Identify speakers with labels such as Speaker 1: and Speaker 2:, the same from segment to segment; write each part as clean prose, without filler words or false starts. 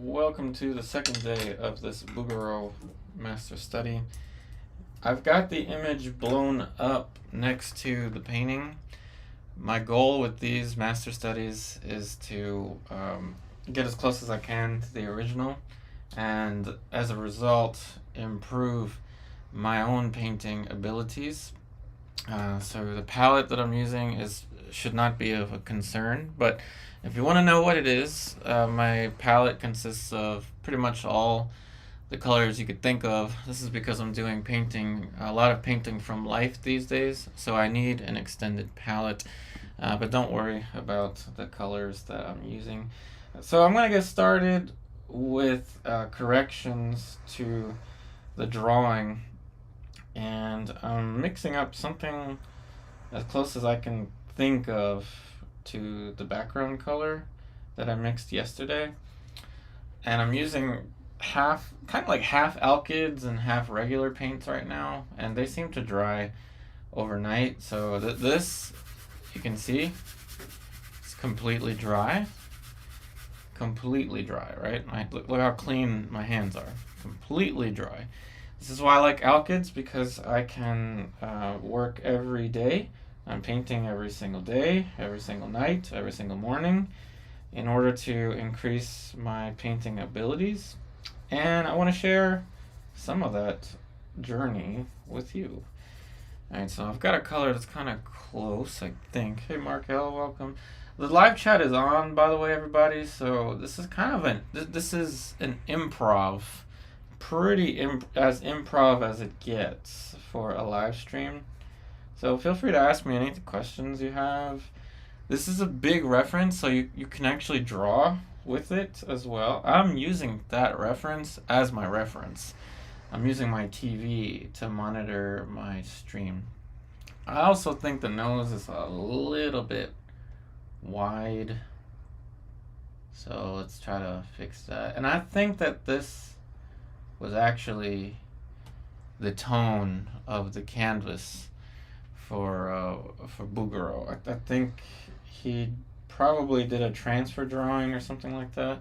Speaker 1: welcome to the second day of this Bouguereau master study. I've got the image blown up next to the painting. My goal with these master studies is to get as close as I can to the original, and as a result improve my own painting abilities. So the palette that I'm using should not be of a concern, but if you want to know what it is, my palette consists of pretty much all the colors you could think of. This is because I'm doing a lot of painting from life these days, so I need an extended palette, but don't worry about the colors that I'm using. So I'm going to get started with corrections to the drawing, and I'm mixing up something as close as I can think of to the background color that I mixed yesterday, and I'm using kind of like half alkyds and half regular paints right now, and they seem to dry overnight. So this, you can see, it's completely dry, right? Look how clean my hands are, completely dry. This is why I like alkyds, because I can work every day. I'm painting every single day, every single night, every single morning, in order to increase my painting abilities. And I want to share some of that journey with you. Alright, so I've got a color that's kind of close, I think. Hey Mark L, welcome. The live chat is on, by the way, everybody. So this is kind of this is an improv, as improv as it gets for a live stream. So feel free to ask me any questions you have. This is a big reference, so you can actually draw with it as well. I'm using that reference as my reference. I'm using my TV to monitor my stream. I also think the nose is a little bit wide, so let's try to fix that. And I think that this was actually the tone of the canvas for Bouguereau. I think he probably did a transfer drawing or something like that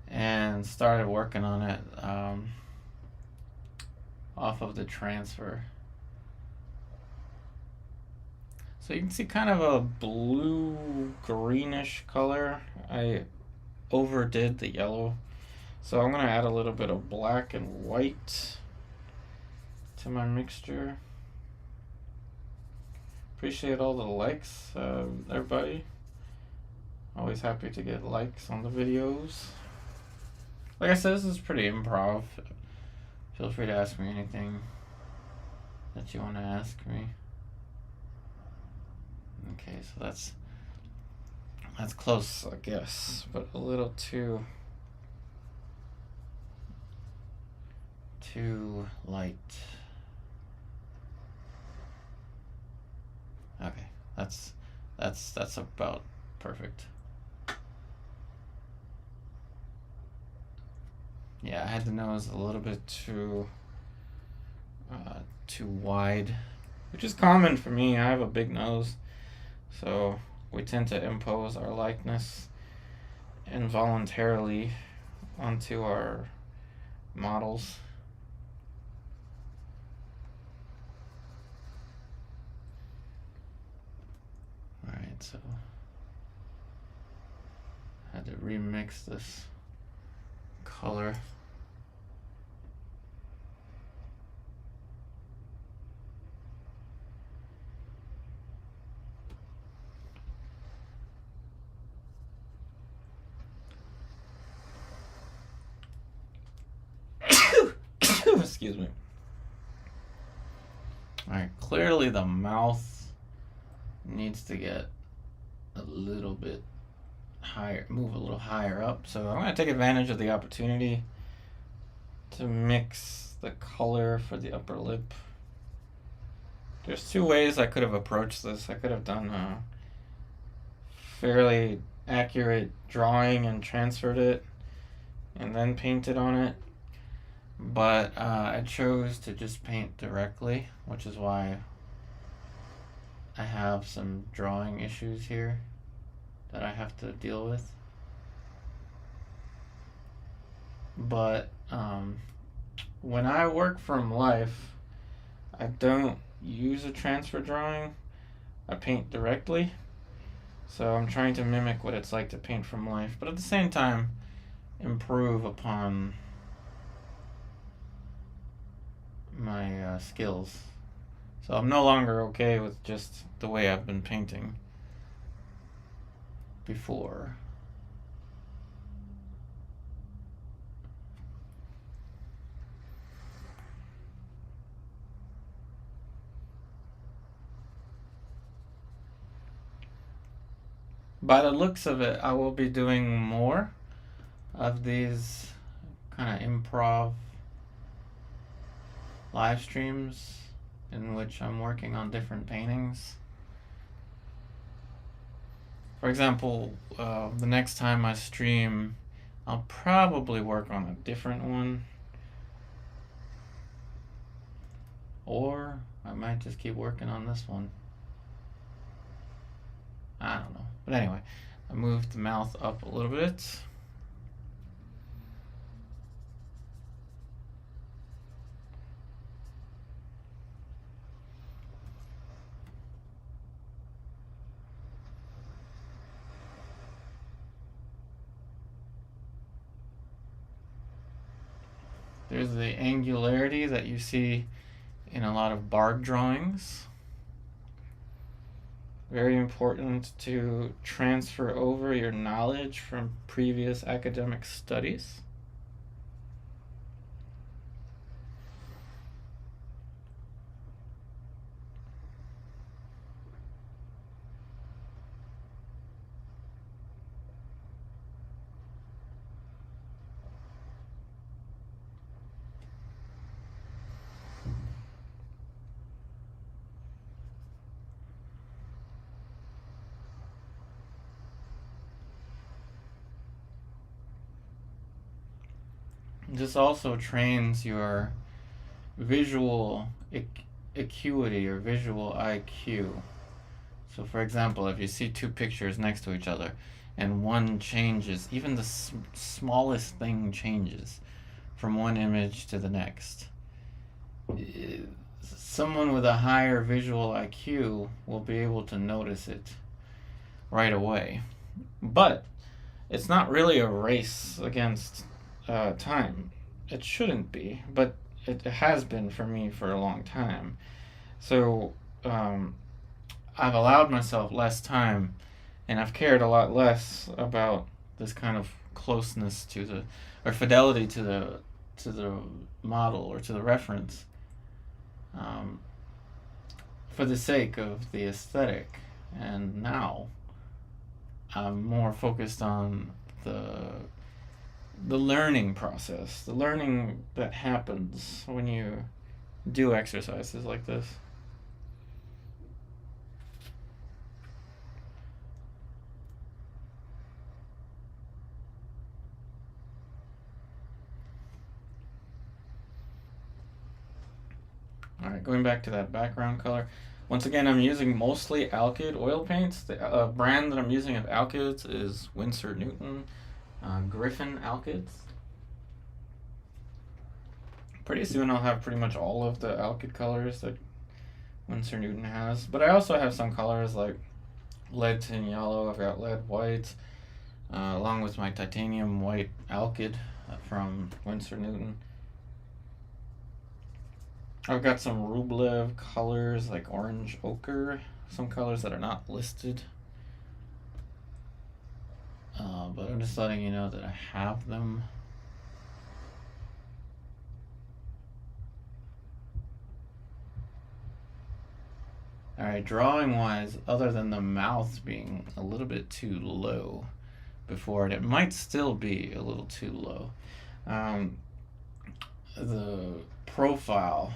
Speaker 1: and started working on it off of the transfer. So you can see kind of a blue greenish color. I overdid the yellow, so I'm going to add a little bit of black and white to my mixture. Appreciate all the likes, everybody. Always happy to get likes on the videos. Like I said, this is pretty improv. Feel free to ask me anything that you want to ask me. Okay, so that's close, I guess, but a little too light. Okay, that's about perfect. Yeah, I had the nose a little bit too wide, which is common for me. I have a big nose, so we tend to impose our likeness involuntarily onto our models. Alright, so I had to remix this color. Excuse me. Alright, clearly the mouth needs to get a little bit higher, move a little higher up. So I'm going to take advantage of the opportunity to mix the color for the upper lip. There's two ways I could have approached this. I could have done a fairly accurate drawing and transferred it and then painted on it, but I chose to just paint directly, which is why I have some drawing issues here that I have to deal with. But when I work from life, I don't use a transfer drawing. I paint directly. So I'm trying to mimic what it's like to paint from life, but at the same time, improve upon my skills. So I'm no longer okay with just the way I've been painting before. By the looks of it, I will be doing more of these kind of improv live streams in which I'm working on different paintings. For example, the next time I stream, I'll probably work on a different one. Or I might just keep working on this one. I don't know. But anyway, I moved the mouth up a little bit. There's the angularity that you see in a lot of bark drawings. Very important to transfer over your knowledge from previous academic studies. This also trains your visual acuity or visual IQ. So, for example, if you see two pictures next to each other and one changes, even the smallest thing changes from one image to the next, someone with a higher visual IQ will be able to notice it right away. But it's not really a race against time. It shouldn't be, but it has been for me for a long time. So I've allowed myself less time, and I've cared a lot less about this kind of closeness to the, or fidelity to the model or to the reference, um, for the sake of the aesthetic. And now I'm more focused on the learning process, the learning that happens when you do exercises like this. Alright, going back to that background color. Once again, I'm using mostly alkyd oil paints. The brand that I'm using of alkyds is Winsor Newton Griffin alkyds. Pretty soon I'll have pretty much all of the alkyd colors that Winsor Newton has. But I also have some colors like lead tin yellow. I've got lead white, along with my titanium white alkyd from Winsor Newton. I've got some Rublev colors like orange ochre, some colors that are not listed. But I'm just letting you know that I have them. Alright, drawing wise, other than the mouth being a little bit too low before it might still be a little too low. The profile,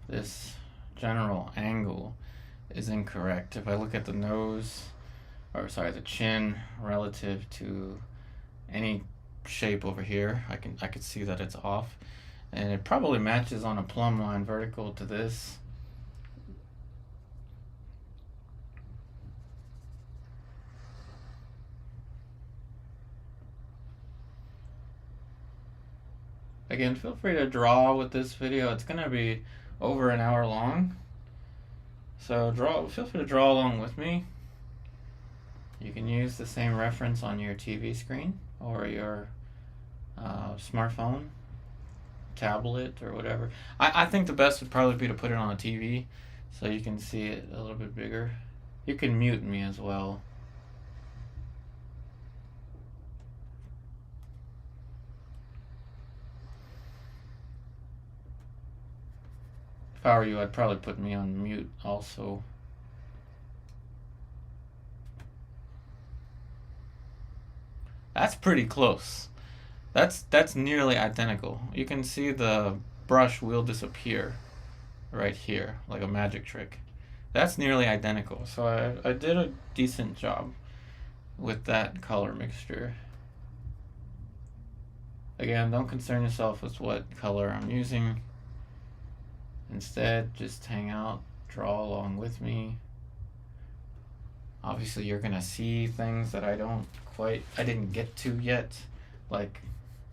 Speaker 1: this general angle, is incorrect. If I look at the nose, or sorry, the chin relative to any shape over here, I could see that it's off, and it probably matches on a plumb line vertical to this. Again, feel free to draw with this video. It's gonna be over an hour long. So feel free to draw along with me. You can use the same reference on your TV screen or your smartphone, tablet, or whatever. I think the best would probably be to put it on a TV so you can see it a little bit bigger. You can mute me as well. If I were you, I'd probably put me on mute also. That's pretty close. That's nearly identical. You can see the brush will disappear right here, like a magic trick. That's nearly identical. So I did a decent job with that color mixture. Again, don't concern yourself with what color I'm using. Instead, just hang out, draw along with me. Obviously, you're gonna see things that I didn't get to yet. Like,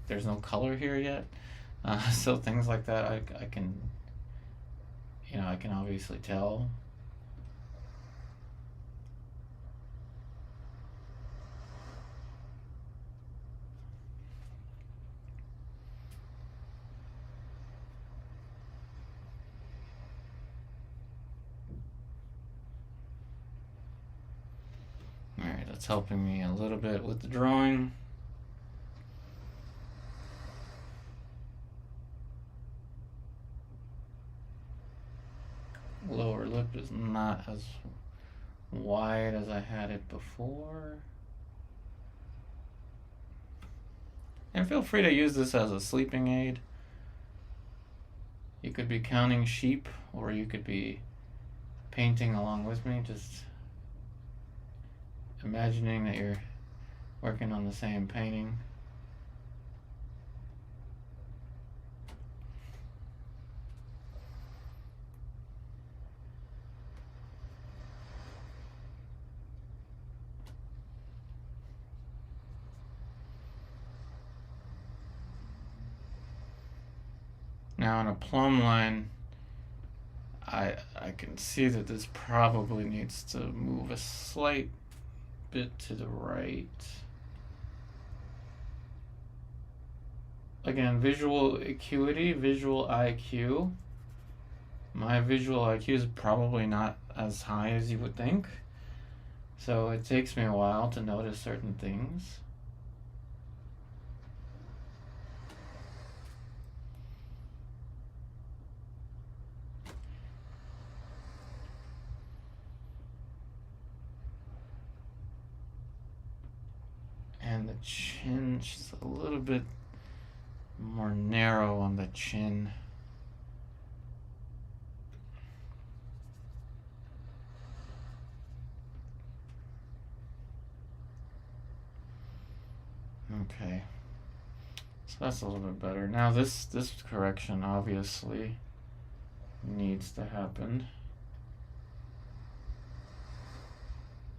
Speaker 1: there's no color here yet. So things like that, I can obviously tell. Alright, that's helping me a little bit with the drawing. Lower lip is not as wide as I had it before. And feel free to use this as a sleeping aid. You could be counting sheep, or you could be painting along with me, just imagining that you're working on the same painting. Now on a plumb line, I can see that this probably needs to move a slight bit to the right. Again, visual acuity, visual IQ. My visual IQ is probably not as high as you would think, so it takes me a while to notice certain things. And the chin, just a little bit more narrow on the chin. Okay, so that's a little bit better. Now this correction obviously needs to happen.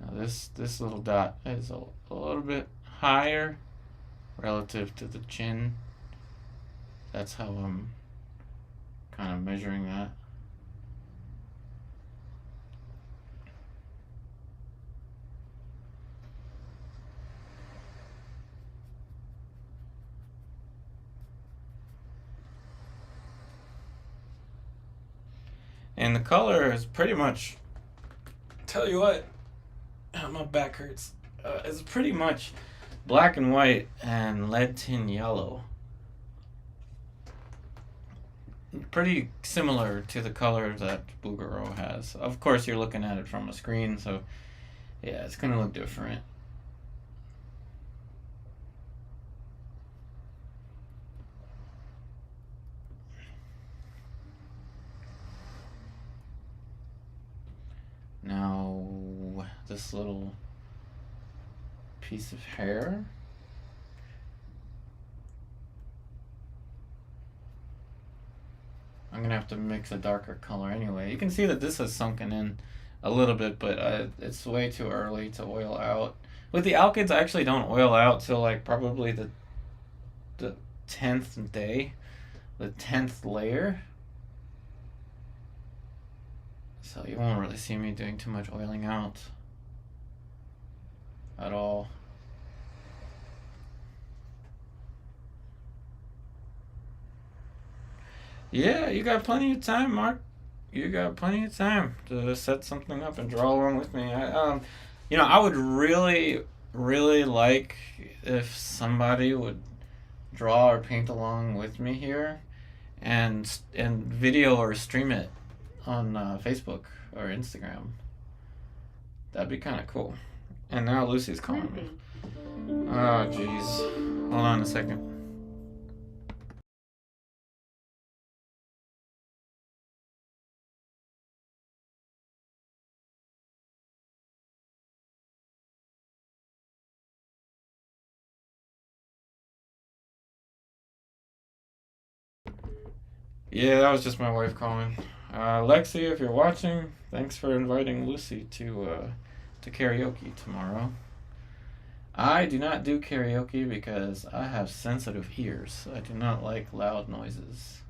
Speaker 1: Now this little dot is a little bit higher relative to the chin. That's how I'm kind of measuring that. And the color is pretty much, tell you what, my back hurts. It's pretty much black and white and lead tin yellow. Pretty similar to the color that Bouguereau has. Of course, you're looking at it from a screen, so yeah, it's gonna look different. Now, this little piece of hair. I'm gonna have to mix a darker color anyway. You can see that this has sunken in a little bit, but it's way too early to oil out. With the alkyds, I actually don't oil out till like probably the 10th day. the 10th layer. So you won't really see me doing too much oiling out at all. Yeah, you got plenty of time, Mark. You got plenty of time to set something up and draw along with me. I would really, really like if somebody would draw or paint along with me here, and video or stream it on Facebook or Instagram. That'd be kind of cool. And now Lucy's calling me. Oh, jeez. Hold on a second. Yeah, that was just my wife calling. Lexi, if you're watching, thanks for inviting Lucy to karaoke tomorrow. I do not do karaoke because I have sensitive ears. I do not like loud noises.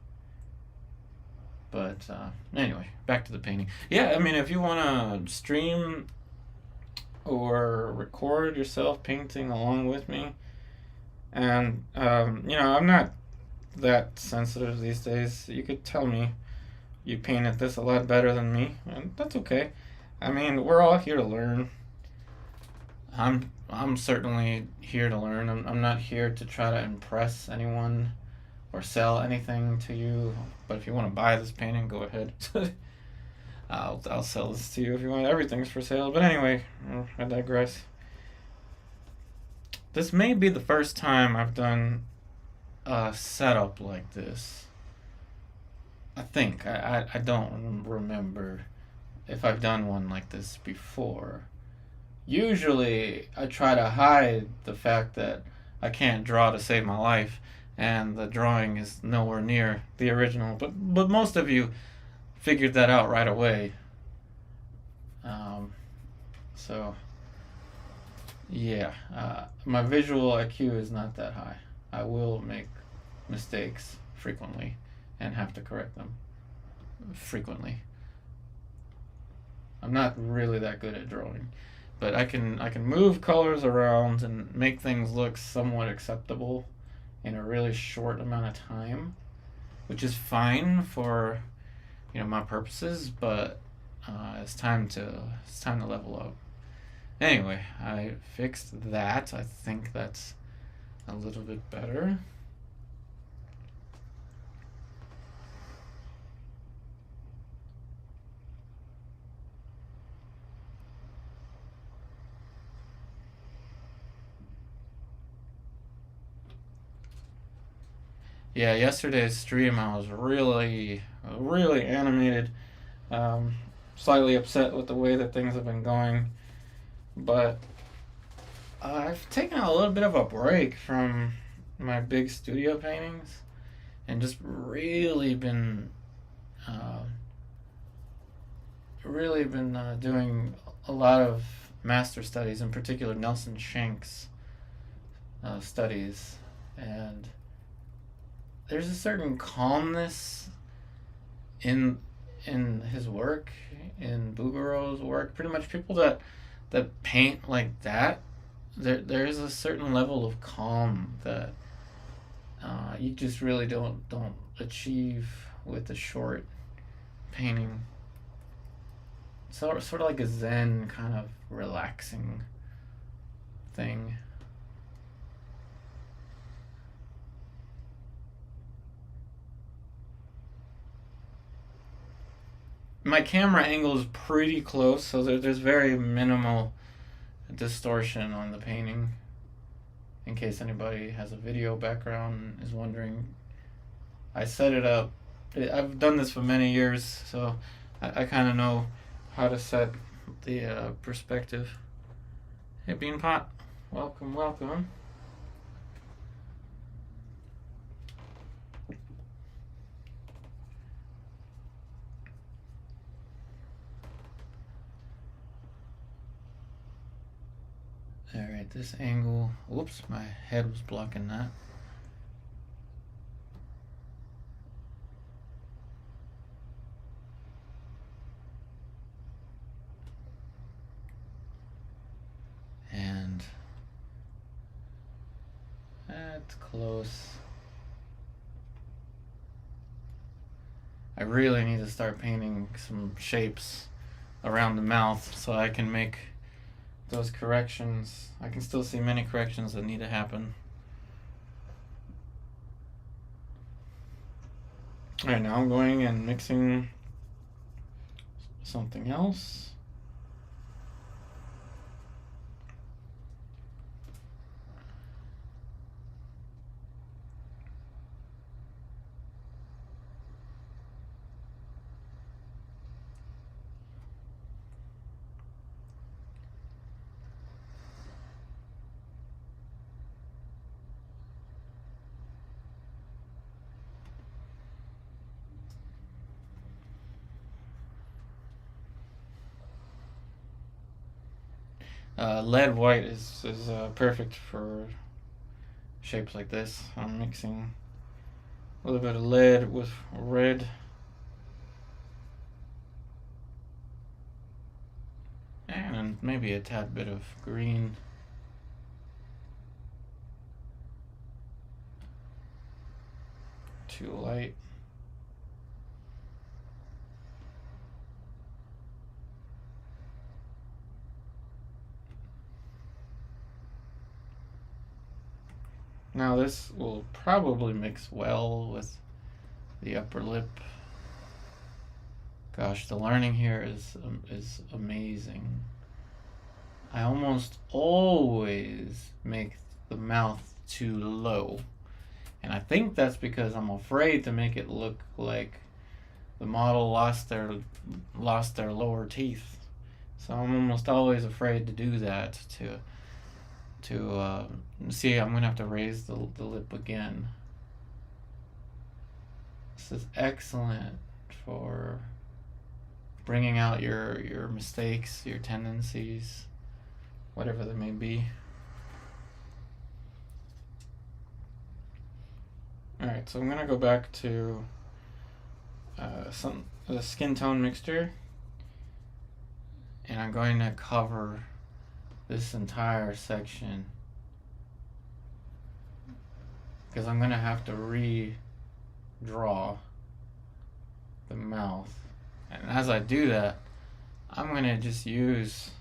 Speaker 1: But anyway, back to the painting. Yeah, I mean, if you want to stream or record yourself painting along with me, and I'm not that sensitive these days. You could tell me you painted this a lot better than me, and that's okay. I mean, we're all here to learn. I'm certainly here to learn. I'm not here to try to impress anyone or sell anything to you. But if you want to buy this painting, go ahead. I'll sell this to you if you want. Everything's for sale. But anyway, I digress. This may be the first time I've done a setup like this. I think I don't remember if I've done one like this before. Usually I try to hide the fact that I can't draw to save my life and the drawing is nowhere near the original, but most of you figured that out right away. So yeah, my visual IQ is not that high. I will make mistakes frequently and have to correct them frequently. I'm not really that good at drawing, but I can move colors around and make things look somewhat acceptable in a really short amount of time, which is fine for my purposes. But it's time to level up. Anyway, I fixed that. I think that's a little bit better. Yeah, yesterday's stream I was really, really animated. Um, Slightly upset with the way that things have been going, but I've taken a little bit of a break from my big studio paintings and just uh, really been doing a lot of master studies, in particular Nelson Shank's studies, and there's a certain calmness in his work, in Bouguereau's work. Pretty much people that paint like that, there's a certain level of calm that you just really don't achieve with a short painting. Sort of like a zen kind of relaxing thing. My camera angle is pretty close, so there's very minimal distortion on the painting. In case anybody has a video background and is wondering, I set it up. I've done this for many years, so I kind of know how to set the perspective. Hey, Beanpot, welcome, welcome. Alright, this angle, whoops, my head was blocking that. That's close. I really need to start painting some shapes around the mouth so I can make those corrections. I can still see many corrections that need to happen. Alright, now I'm going and mixing something else. Lead white is perfect for shapes like this. I'm mixing a little bit of lead with red. And maybe a tad bit of green. Too light. Now this will probably mix well with the upper lip. Gosh, the learning here is amazing. I almost always make the mouth too low. And I think that's because I'm afraid to make it look like the model lost their lower teeth. So I'm almost always afraid to do that to see. I'm gonna have to raise the lip again. This is excellent for bringing out your mistakes, your tendencies, whatever they may be. Alright, so I'm gonna go back to the skin tone mixture, and I'm going to cover this entire section because I'm gonna have to redraw the mouth, and as I do that, I'm gonna just use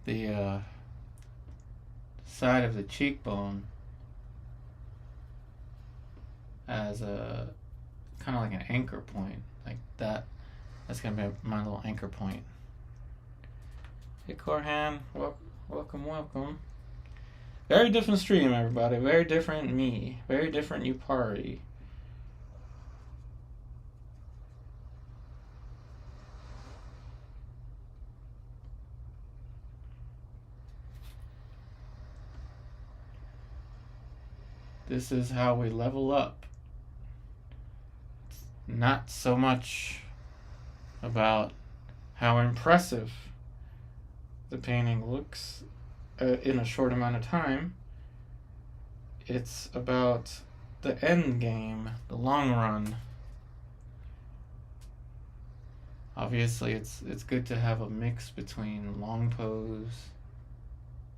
Speaker 1: the side of the cheekbone as a kind of like an anchor point, like that. That's gonna be my little anchor point. Hey Corhan, welcome. Very different stream, everybody. Very different me. Very different Yupari. This is how we level up. It's not so much about how impressive the painting looks in a short amount of time. It's about the end game, the long run. Obviously, it's good to have a mix between long pose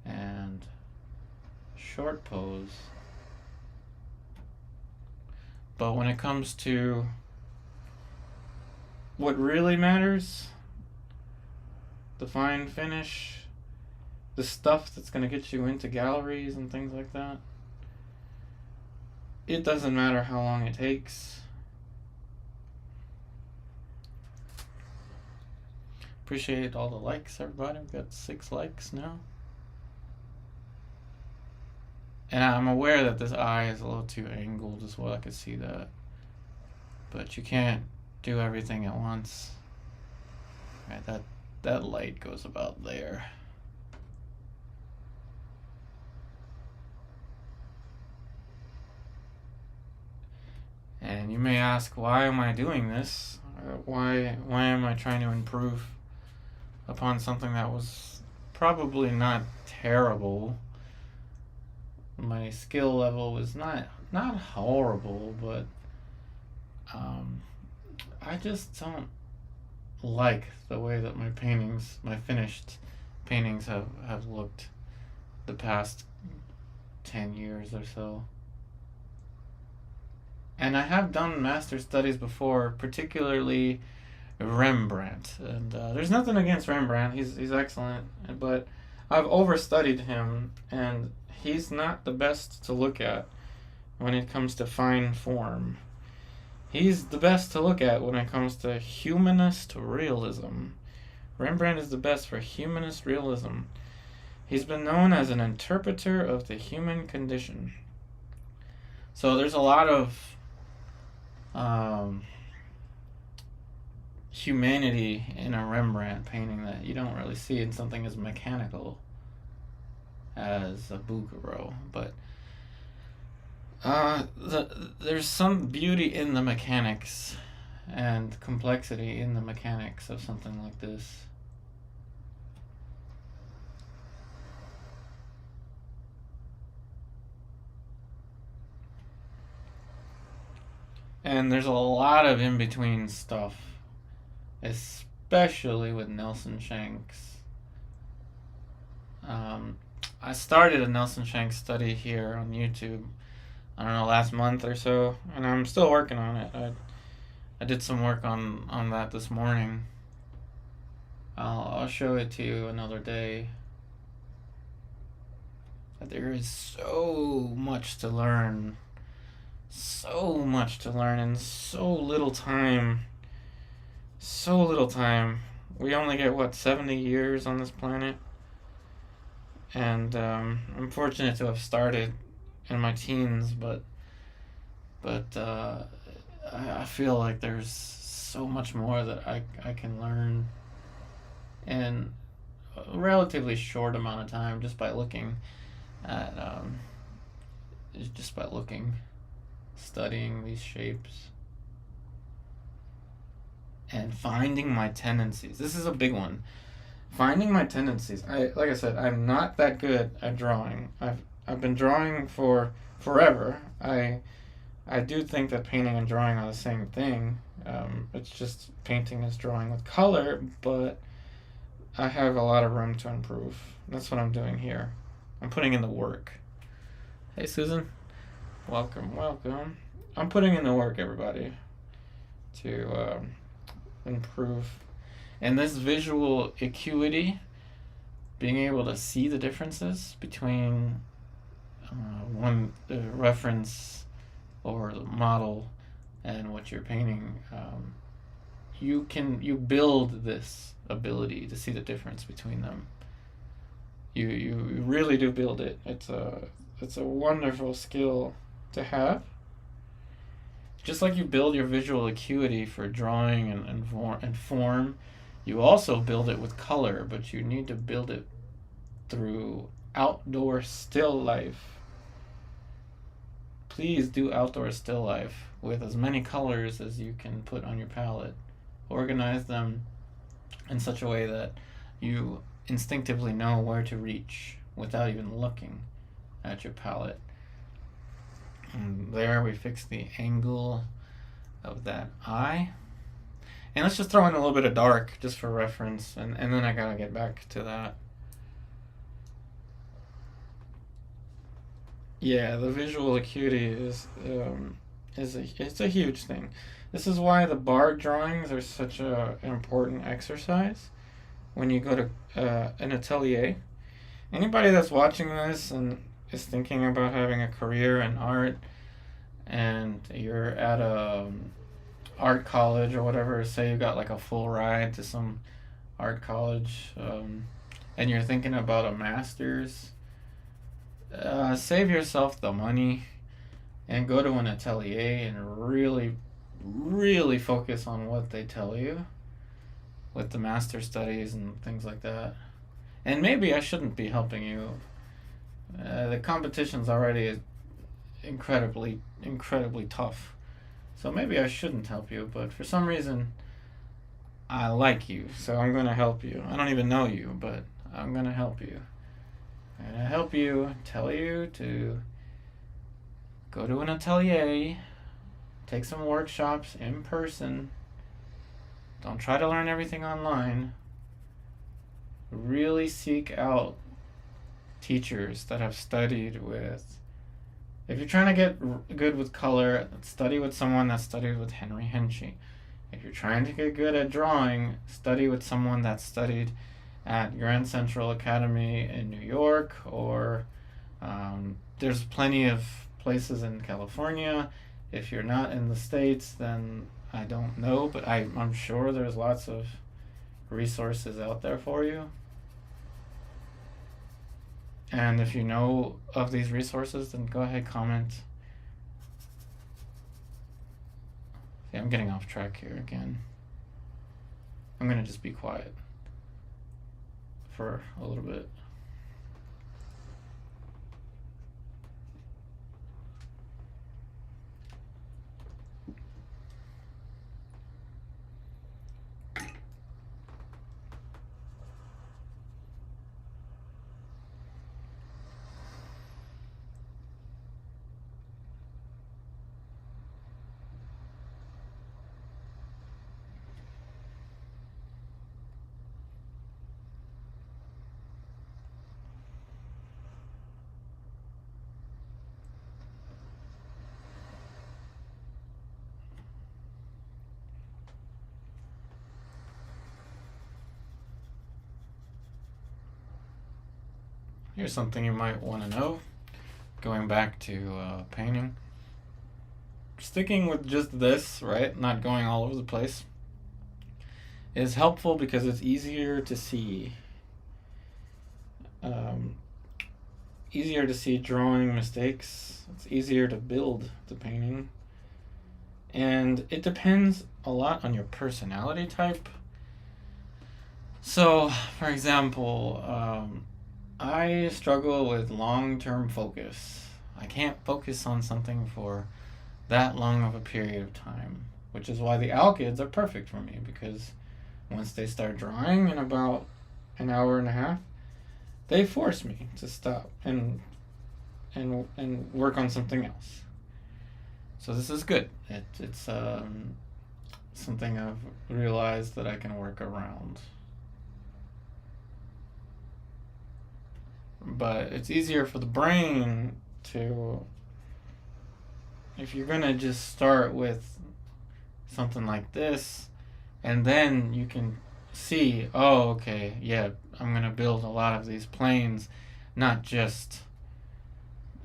Speaker 1: and short pose. But when it comes to what really matters, the fine finish, the stuff that's going to get you into galleries and things like that, it doesn't matter how long it takes. Appreciate all the likes, everybody. We've got 6 likes now. And I'm aware that this eye is a little too angled as well. I could see that. But you can't do everything at once. Right, that light goes about there. And you may ask, why am I doing this? Why am I trying to improve upon something that was probably not terrible? My skill level was not horrible, but I just don't like the way that my finished paintings have looked. the past 10 years or so. And I have done master studies before, particularly Rembrandt. And there's nothing against Rembrandt, he's excellent, but I've overstudied him, and he's not the best to look at when it comes to fine form. He's the best to look at when it comes to humanist realism. Rembrandt is the best for humanist realism. He's been known as an interpreter of the human condition. So there's a lot of humanity in a Rembrandt painting that you don't really see in something as mechanical as a Bouguereau. But there's some beauty in the mechanics and complexity in the mechanics of something like this. And there's a lot of in-between stuff, especially with Nelson Shanks. I started a Nelson Shanks study here on YouTube, I don't know, last month or so, and I'm still working on it. I did some work on that this morning. I'll show it to you another day. There is so much to learn. So much to learn in so little time. So little time. We only get, 70 years on this planet? And I'm fortunate to have started in my teens, but I feel like there's so much more that I can learn in a relatively short amount of time just by looking at studying these shapes and finding my tendencies. This is a big one. Finding my tendencies. Like I said, I'm not that good at drawing. I've been drawing for forever. I do think that painting and drawing are the same thing. It's just painting is drawing with color, but I have a lot of room to improve. That's what I'm doing here. I'm putting in the work. Hey, Susan. Welcome. I'm putting in the work, everybody, to improve. And this visual acuity, being able to see the differences between one reference or the model and what you're painting, you build this ability to see the difference between them. You really do build it. It's a wonderful skill to have. Just like you build your visual acuity for drawing and form, you also build it with color, but you need to build it through outdoor still life. Please do outdoor still life with as many colors as you can put on your palette. Organize them in such a way that you instinctively know where to reach without even looking at your palette. And there we fix the angle of that eye. And let's just throw in a little bit of dark just for reference, and then I gotta get back to that. Yeah, the visual acuity is a huge thing. This is why the bar drawings are such an important exercise when you go to an atelier. Anybody that's watching this and is thinking about having a career in art, and you're at a art college or whatever, say you got like a full ride to some art college, and you're thinking about a master's, save yourself the money and go to an atelier and really focus on what they tell you with the master studies and things like that. And maybe I shouldn't be helping you. The competition's already incredibly tough. So maybe I shouldn't help you, but for some reason I like you, so I'm going to help you. I don't even know you, but I'm going to help you. I'm going to help you, tell you to go to an atelier, take some workshops in person. Don't try to learn everything online. Really seek out teachers that have studied with. If you're trying to get good with color, study with someone that studied with Henry Henchy. If you're trying to get good at drawing, study with someone that studied at Grand Central Academy in New York, or there's plenty of places in California. If you're not in the States, then I don't know, but I'm sure there's lots of resources out there for you. And if you know of these resources, then go ahead, comment. See, I'm getting off track here again. I'm gonna just be quiet for a little bit. Here's something you might want to know, going back to painting. Sticking with just this, right, not going all over the place, is helpful because it's easier to see. Easier to see drawing mistakes. It's easier to build the painting. And it depends a lot on your personality type. So, for example, I struggle with long-term focus. I can't focus on something for that long of a period of time, which is why the alkyds are perfect for me, because once they start drawing in about an hour and a half, they force me to stop and work on something else. So this is good. It's something I've realized that I can work around. But it's easier for the brain to, if you're gonna just start with something like this, and then you can see, oh, okay, yeah, I'm gonna build a lot of these planes, not just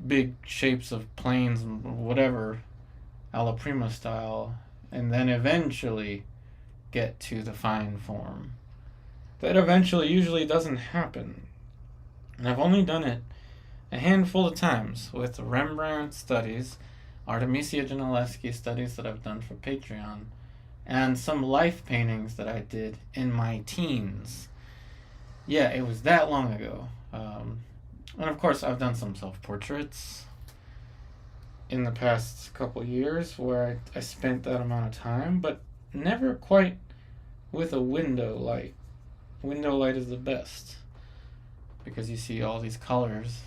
Speaker 1: big shapes of planes and whatever, alla prima style, and then eventually get to the fine form. That eventually usually doesn't happen. And I've only done it a handful of times with Rembrandt studies, Artemisia Gentileschi studies that I've done for Patreon, and some life paintings that I did in my teens. Yeah, it was that long ago. And of course, I've done some self-portraits in the past couple years where I spent that amount of time, but never quite with a window light. Window light is the best, because you see all these colors.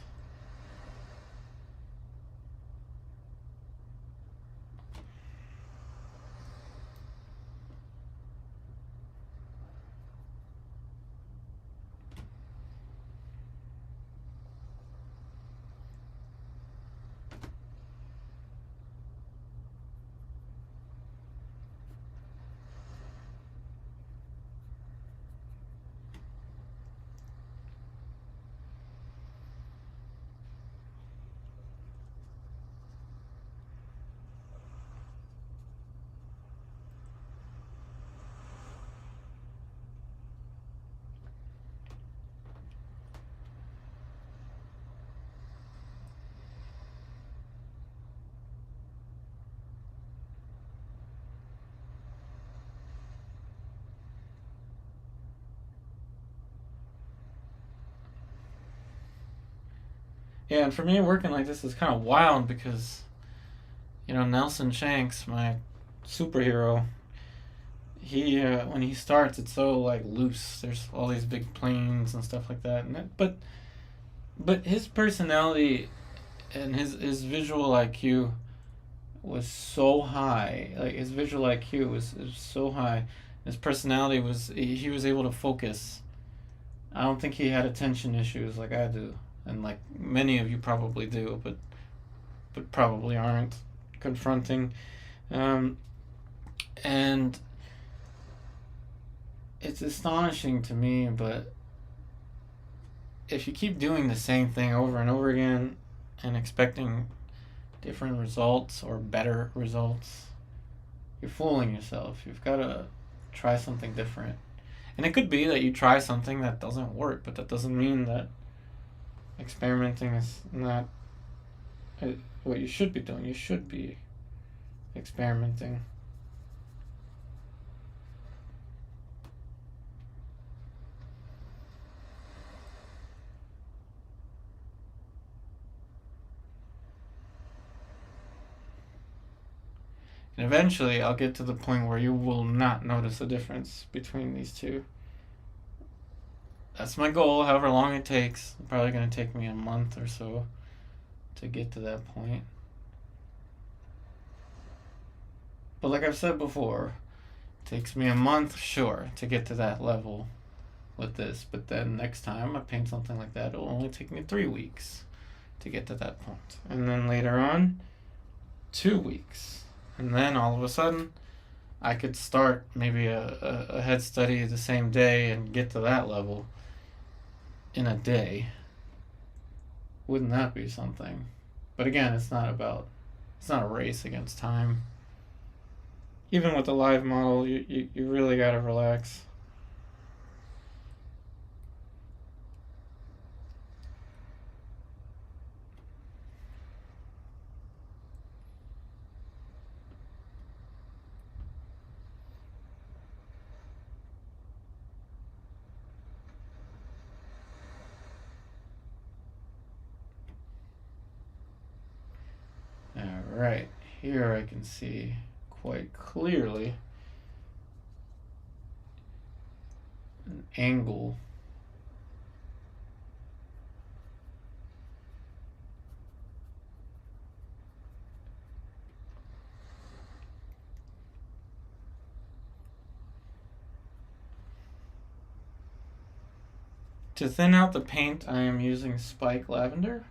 Speaker 1: Yeah, and for me, working like this is kind of wild because, Nelson Shanks, my superhero, he when he starts, it's so like loose. There's all these big planes and stuff like that, but his personality and his visual IQ was so high. Like his visual IQ was so high. His personality was, he was able to focus. I don't think he had attention issues like I do. and like many of you probably do, but probably aren't confronting. Um, and it's astonishing to me, but if you keep doing the same thing over and over again and expecting different results or better results, you're fooling yourself. You've got to try something different. And it could be that you try something that doesn't work, but that doesn't mean that experimenting is not what you should be doing. You should be experimenting. And eventually, I'll get to the point where you will not notice a difference between these two. That's my goal, however long it takes. It's probably going to take me a month or so to get to that point. But like I've said before, it takes me a month, sure, to get to that level with this. But then next time I paint something like that, it'll only take me 3 weeks to get to that point. And then later on, 2 weeks. And then all of a sudden, I could start maybe a head study the same day and get to that level in a day. Wouldn't that be something? But again, it's not a race against time. Even with the live model, you really gotta relax. Alright, here I can see quite clearly an angle. To thin out the paint, I am using Spike Lavender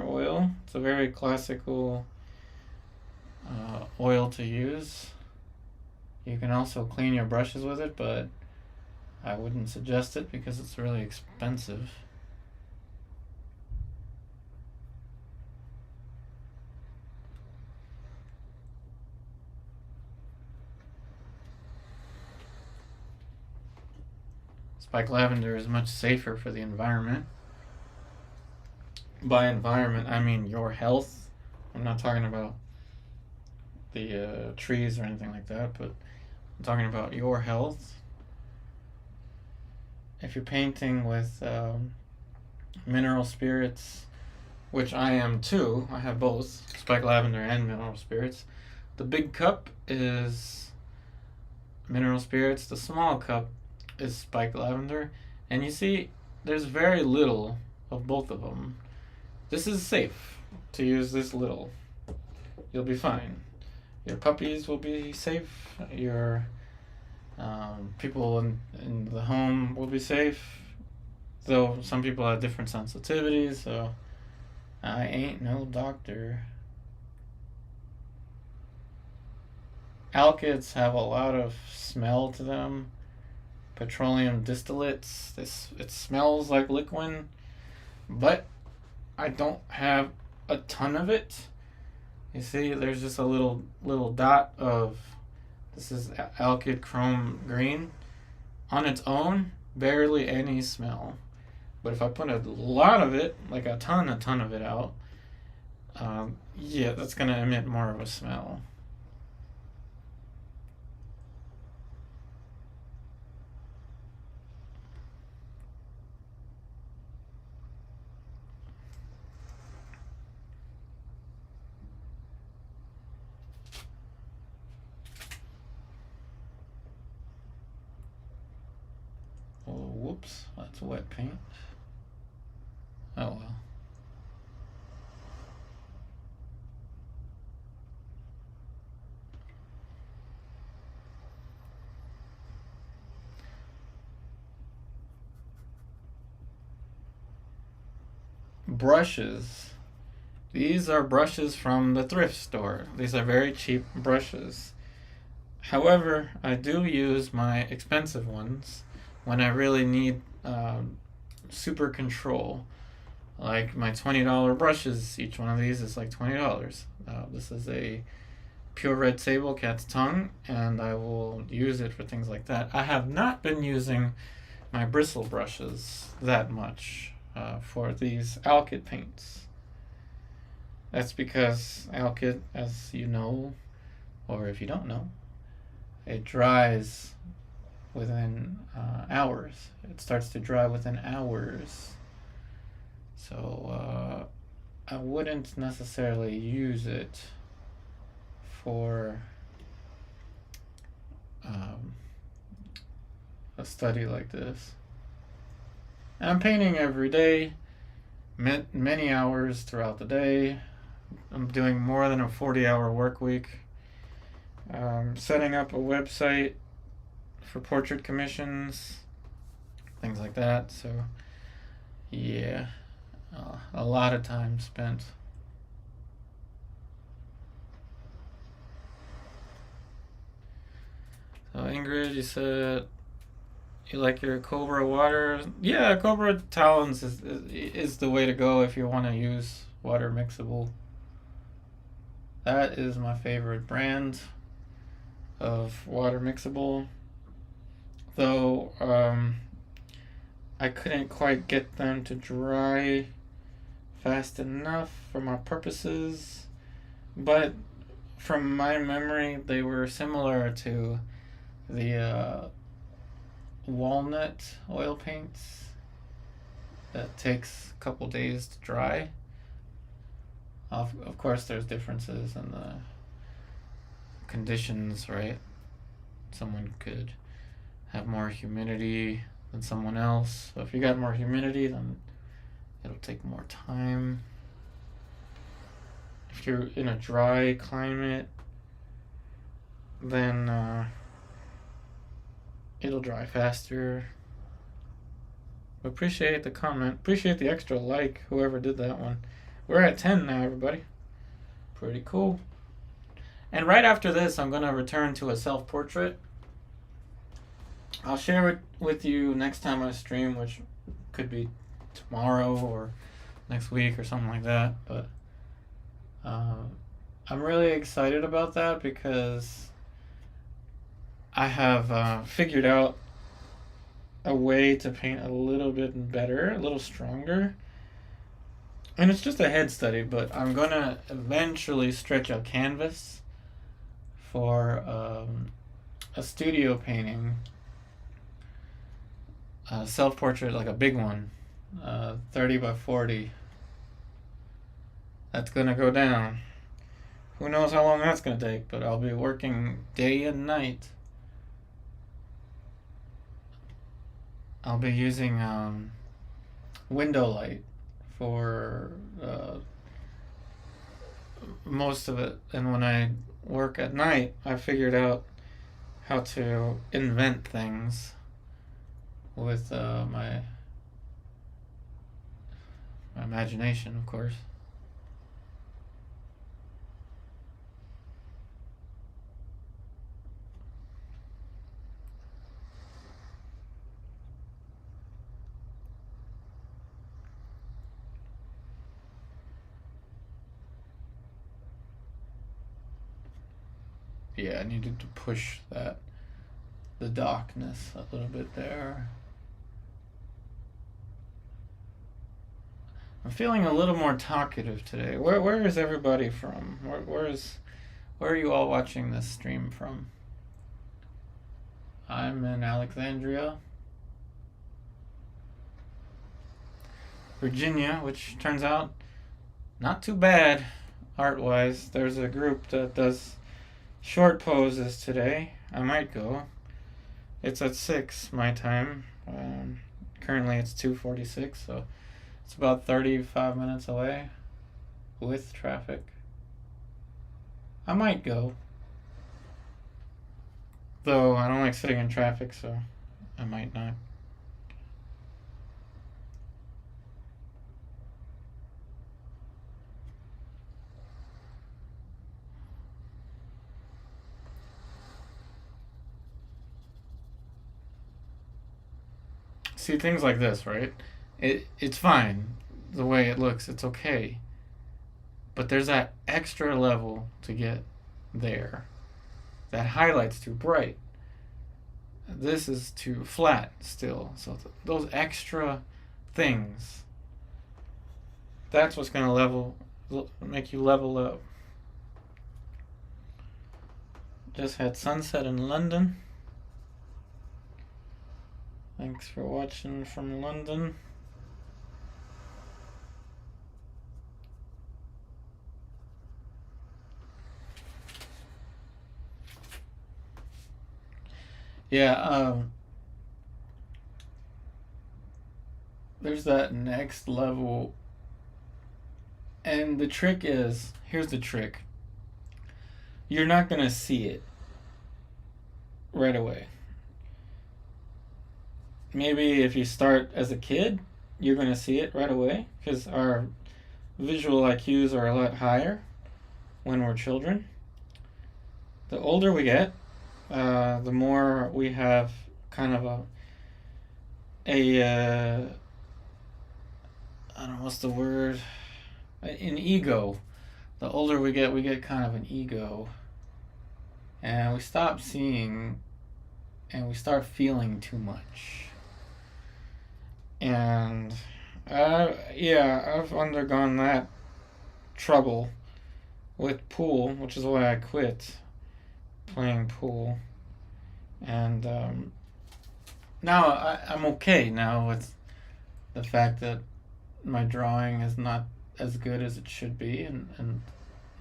Speaker 1: oil. It's a very classical oil to use. You can also clean your brushes with it, but I wouldn't suggest it because it's really expensive. Spike lavender is much safer for the environment. By environment, I mean your health. I'm not talking about the trees or anything like that, but I'm talking about your health. If you're painting with mineral spirits, which I am too, I have both, Spike Lavender and mineral spirits. The big cup is mineral spirits, the small cup is Spike Lavender, and you see there's very little of both of them. This is safe to use this little. You'll be fine. Your puppies will be safe. Your people in the home will be safe. Though some people have different sensitivities, so I ain't no doctor. Alkyds have a lot of smell to them. Petroleum distillates. It smells like liquid, but I don't have a ton of it. You see, there's just a little dot of this is alkyd chrome green. On its own, barely any smell. But if I put a lot of it, like a ton of it out, yeah, that's gonna emit more of a smell. Oh, whoops, that's wet paint. Oh well. brushes. These are brushes from the thrift store. These are very cheap brushes. However, I do use my expensive ones when I really need super control. Like my $20 brushes, each one of these is like $20. This is a pure red sable cat's tongue, and I will use it for things like that. I have not been using my bristle brushes that much for these alkyd paints. That's because alkyd, as you know, or if you don't know, it dries within hours. It starts to dry within hours. So I wouldn't necessarily use it for a study like this. And I'm painting every day, many hours throughout the day. I'm doing more than a 40-hour work week. Setting up a website for portrait commissions, things like that. So, yeah, a lot of time spent. So, Ingrid, you said you like your Cobra water. Yeah, Cobra Talons is the way to go if you want to use water mixable. That is my favorite brand of water mixable, though I couldn't quite get them to dry fast enough for my purposes, but from my memory they were similar to the Walnut oil paints that takes a couple days to dry. Of course there's differences in the conditions, right? Someone could have more humidity than someone else. So if you got more humidity, then it'll take more time. If you're in a dry climate, then it'll dry faster. Appreciate the comment. Appreciate the extra like, whoever did that one. We're at 10 now, everybody. Pretty cool. And right after this, I'm going to return to a self-portrait. I'll share it with you next time I stream, which could be tomorrow or next week or something like that. But I'm really excited about that because I have figured out a way to paint a little bit better, a little stronger. And it's just a head study, but I'm going to eventually stretch a canvas for a studio painting, a self-portrait, like a big one, 30 by 40. That's going to go down. Who knows how long that's going to take, but I'll be working day and night. I'll be using window light for most of it, and when I work at night, I figured out how to invent things with my imagination, of course. Yeah, I needed to push the darkness a little bit there. I'm feeling a little more talkative today. Where is everybody from? Where are you all watching this stream from? I'm in Alexandria, Virginia, which turns out not too bad art-wise. There's a group that does short poses today. I might go. It's at 6 my time. Currently it's 2:46, so it's about 35 minutes away with traffic. I might go. Though I don't like sitting in traffic, so I might not. see things like this, right? It's fine the way it looks. It's okay. But there's that extra level to get there. That highlight's too bright. This is too flat still. So those extra things, that's what's going to make you level up. Just had sunset in London. Thanks for watching from London. Yeah, there's that next level. And the trick is, here's the trick. You're not going to see it right away. Maybe if you start as a kid, you're going to see it right away because our visual IQs are a lot higher when we're children. The older we get, the more we have kind of I don't know what's the word, an ego. The older we get kind of an ego, and we stop seeing and we start feeling too much. And I've undergone that trouble with pool, which is why I quit playing pool. And now I'm okay now with the fact that my drawing is not as good as it should be, and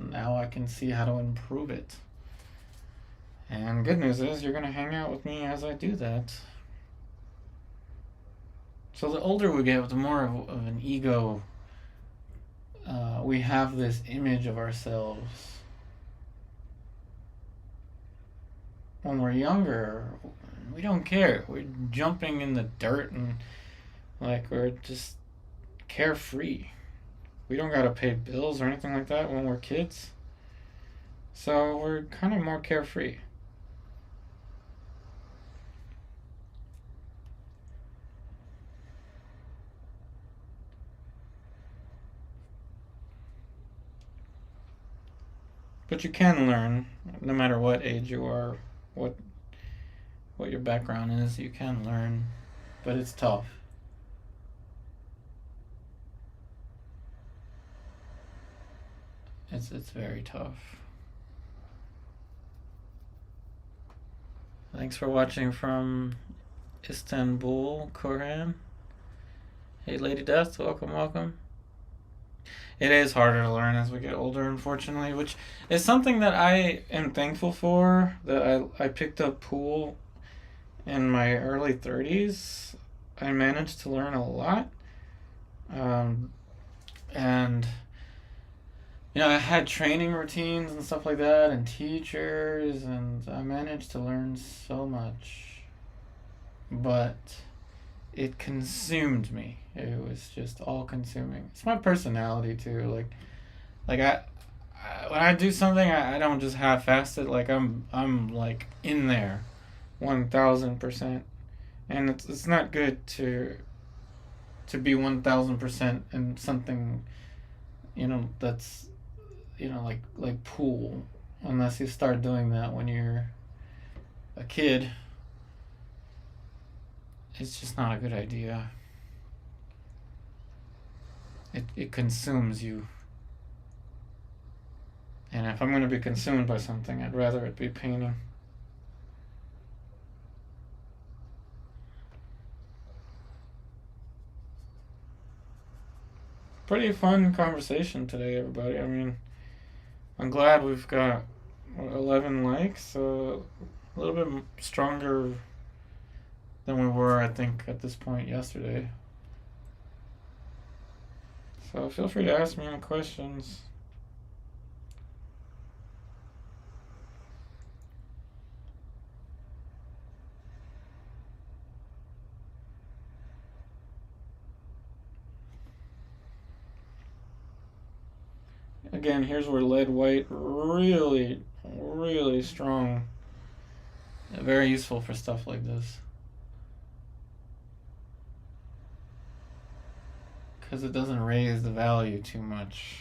Speaker 1: now I can see how to improve it. And good news is you're going to hang out with me as I do that. So the older we get, the more of an ego we have, this image of ourselves. When we're younger, we don't care. We're jumping in the dirt and like we're just carefree. We don't gotta pay bills or anything like that when we're kids. So we're kind of more carefree. But you can learn, no matter what age you are, what your background is, you can learn, but it's tough. It's very tough. Thanks for watching from Istanbul, Koran. Hey, Lady Death, welcome. It is harder to learn as we get older, unfortunately, which is something that I am thankful for, that I picked up pool in my early 30s. I managed to learn a lot. And, I had training routines and stuff like that, and teachers, and I managed to learn so much. But it consumed me. It was just all consuming. It's my personality too. Like I when I do something, I don't just half-ass it. Like I'm like in there, 1,000%, and it's not good to be 1,000% in something, that's like pool, unless you start doing that when you're a kid. It's just not a good idea. It consumes you. And if I'm going to be consumed by something, I'd rather it be painting. Pretty fun conversation today, everybody. I mean, I'm glad we've got 11 likes, a little bit stronger than we were, I think, at this point yesterday. So feel free to ask me any questions. Again, here's where lead white really, really strong. Very useful for stuff like this. because it doesn't raise the value too much.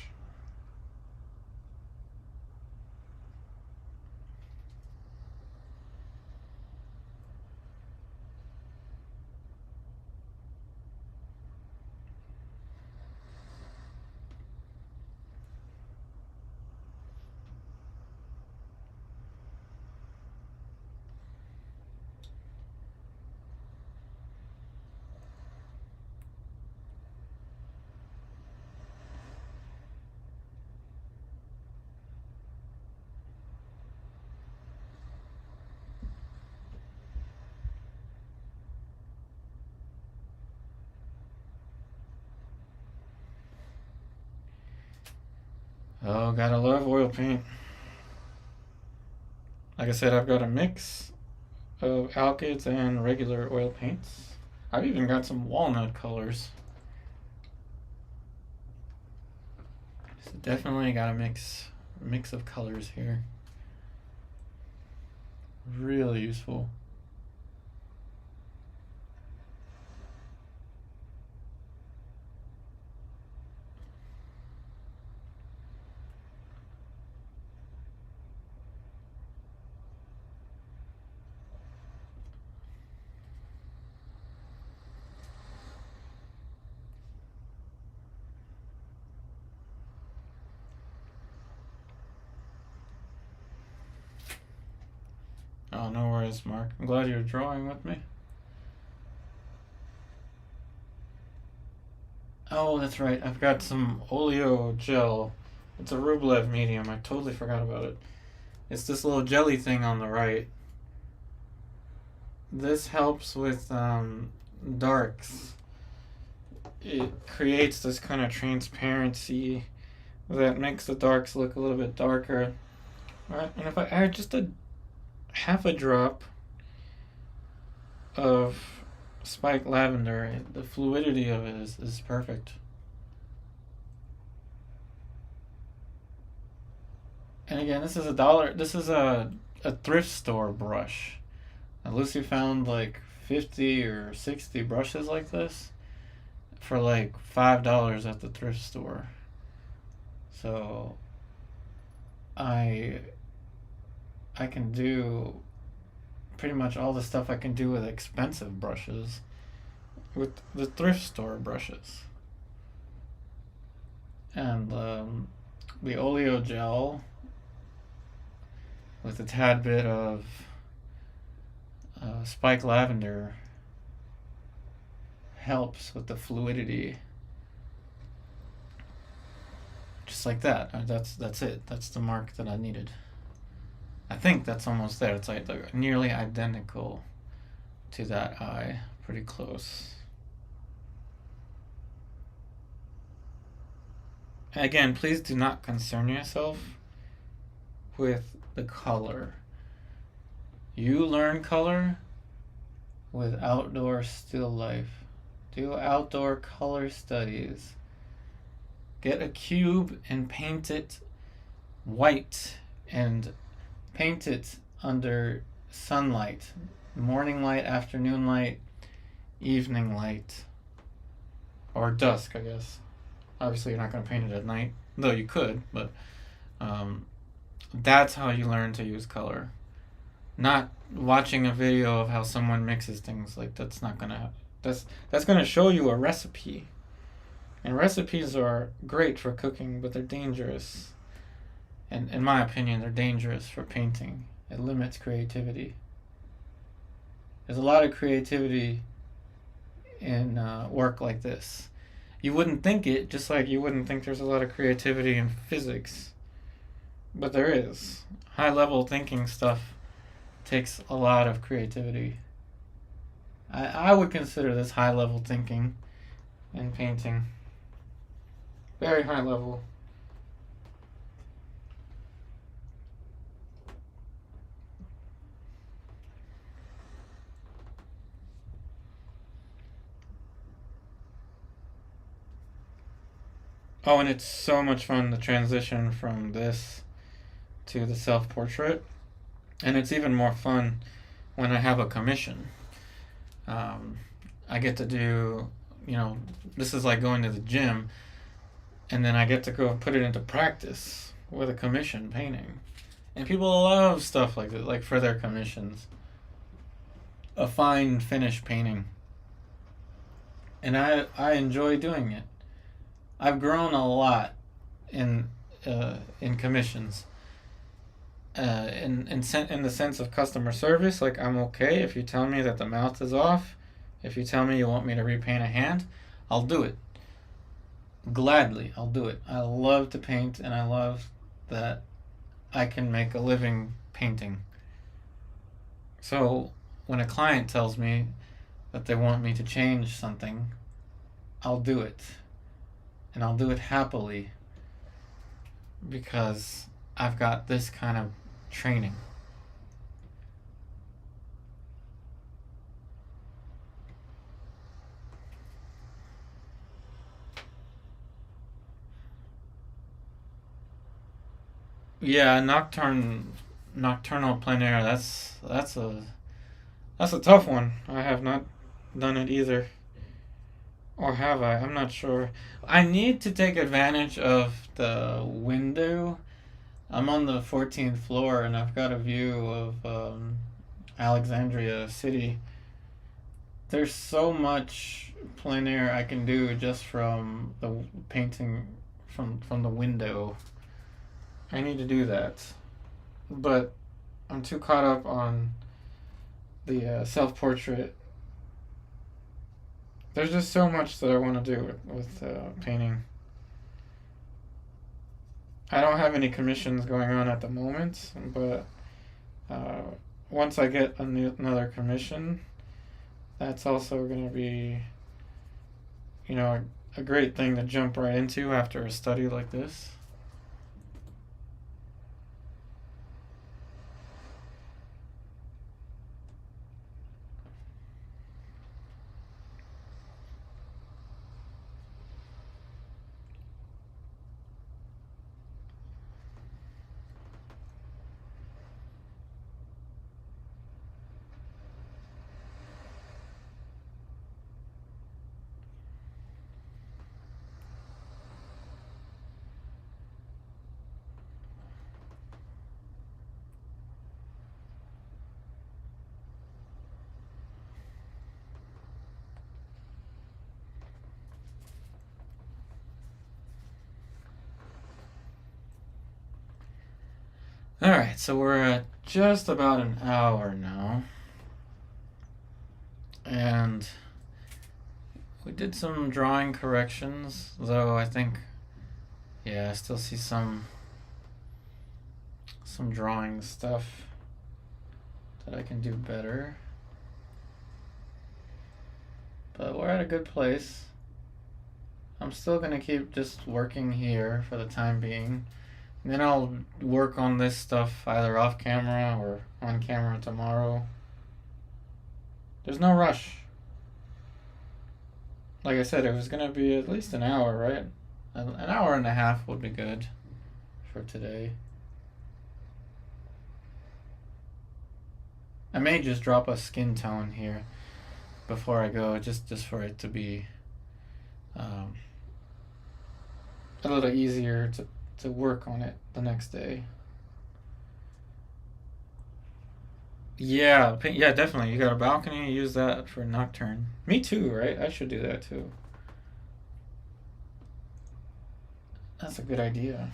Speaker 1: Oh, gotta love oil paint. Like I said, I've got a mix of alkyds and regular oil paints. I've even got some walnut colors. So definitely got a mix of colors here. Really useful. Oh, no worries, Mark. I'm glad you're drawing with me. Oh, that's right. I've got some oleo gel. It's a Rublev medium. I totally forgot about it. It's this little jelly thing on the right. This helps with darks. It creates this kind of transparency that makes the darks look a little bit darker. Right? And if I add just a half a drop of spiked lavender, the fluidity of it is perfect. And again, this is $1. This is a thrift store brush. Now, Lucy found like 50 or 60 brushes like this for like $5 at the thrift store. So I can do pretty much all the stuff I can do with expensive brushes with the thrift store brushes. And the oleo gel with a tad bit of spiked lavender helps with the fluidity. Just like that. That's it. That's the mark that I needed. I think that's almost there. It's like nearly identical to that eye. Pretty close. Again, please do not concern yourself with the color. You learn color with outdoor still life. Do outdoor color studies. Get a cube and paint it white and paint it under sunlight. Morning light, afternoon light, evening light. Or dusk, I guess. Obviously, you're not going to paint it at night. Though you could, but that's how you learn to use color. Not watching a video of how someone mixes things. Like, that's not going to... That's going to show you a recipe. And recipes are great for cooking, but they're dangerous. And in my opinion, they're dangerous for painting. It limits creativity. There's a lot of creativity in work like this. You wouldn't think it, just like you wouldn't think there's a lot of creativity in physics. But there is. High-level thinking stuff takes a lot of creativity. I would consider this high-level thinking in painting. Very high level. Oh, and it's so much fun to transition from this to the self-portrait. And it's even more fun when I have a commission. I get to do you know, this is like going to the gym, and then I get to go put it into practice with a commission painting. And people love stuff like that, like for their commissions. A fine finished painting. And I enjoy doing it. I've grown a lot in commissions. In the sense of customer service, like I'm okay if you tell me that the mouth is off. If you tell me you want me to repaint a hand, I'll do it. Gladly, I'll do it. I love to paint, and I love that I can make a living painting. So when a client tells me that they want me to change something, I'll do it. And I'll do it happily because I've got this kind of training. Yeah, nocturnal plein air. That's a tough one. I have not done it either, or have I? I'm not sure. I need to take advantage of the window. I'm on the 14th floor, and I've got a view of Alexandria City. There's so much plein air I can do just from the painting from the window. I need to do that, but I'm too caught up on the self-portrait. There's just so much that I want to do with painting. I don't have any commissions going on at the moment, but uh, once I get another commission, that's also going to be, a great thing to jump right into after a study like this. Alright, so we're at just about an hour now. And we did some drawing corrections, though I think, I still see some drawing stuff that I can do better. But we're at a good place. I'm still going to keep just working here for the time being. And then I'll work on this stuff either off camera or on camera tomorrow. There's no rush. Like I said, it was going to be at least an hour, right? An hour and a half would be good for today. I may just drop a skin tone here before I go, just for it to be a little easier to work on it the next day. Yeah, definitely. You got a balcony, use that for nocturne. Me too, right? I should do that too. That's a good idea.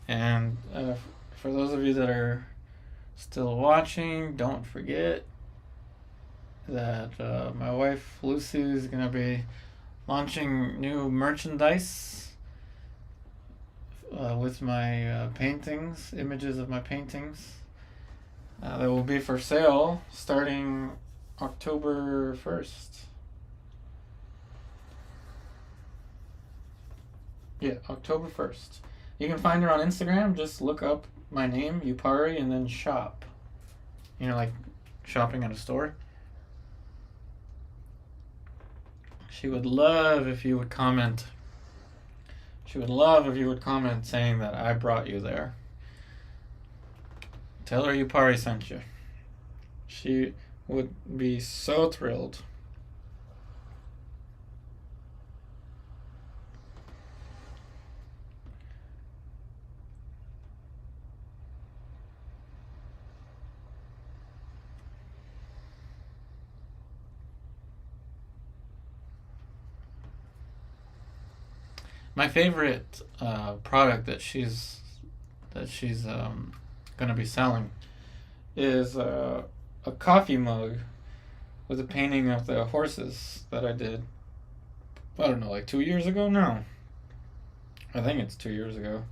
Speaker 1: And for those of you that are still watching, don't forget that my wife Lucy is going to be launching new merchandise with my paintings, images of my paintings. That will be for sale starting October 1st. Yeah, October 1st. You can find her on Instagram. Just look up my name, Yupari, and then shop. Like shopping at a store. She would love if you would comment. She would love if you would comment saying that I brought you there. Tell her Yupari sent you. She would be so thrilled. My favorite product that she's gonna be selling is a coffee mug with a painting of the horses that I did. I don't know, like 2 years ago now. I think it's 2 years ago.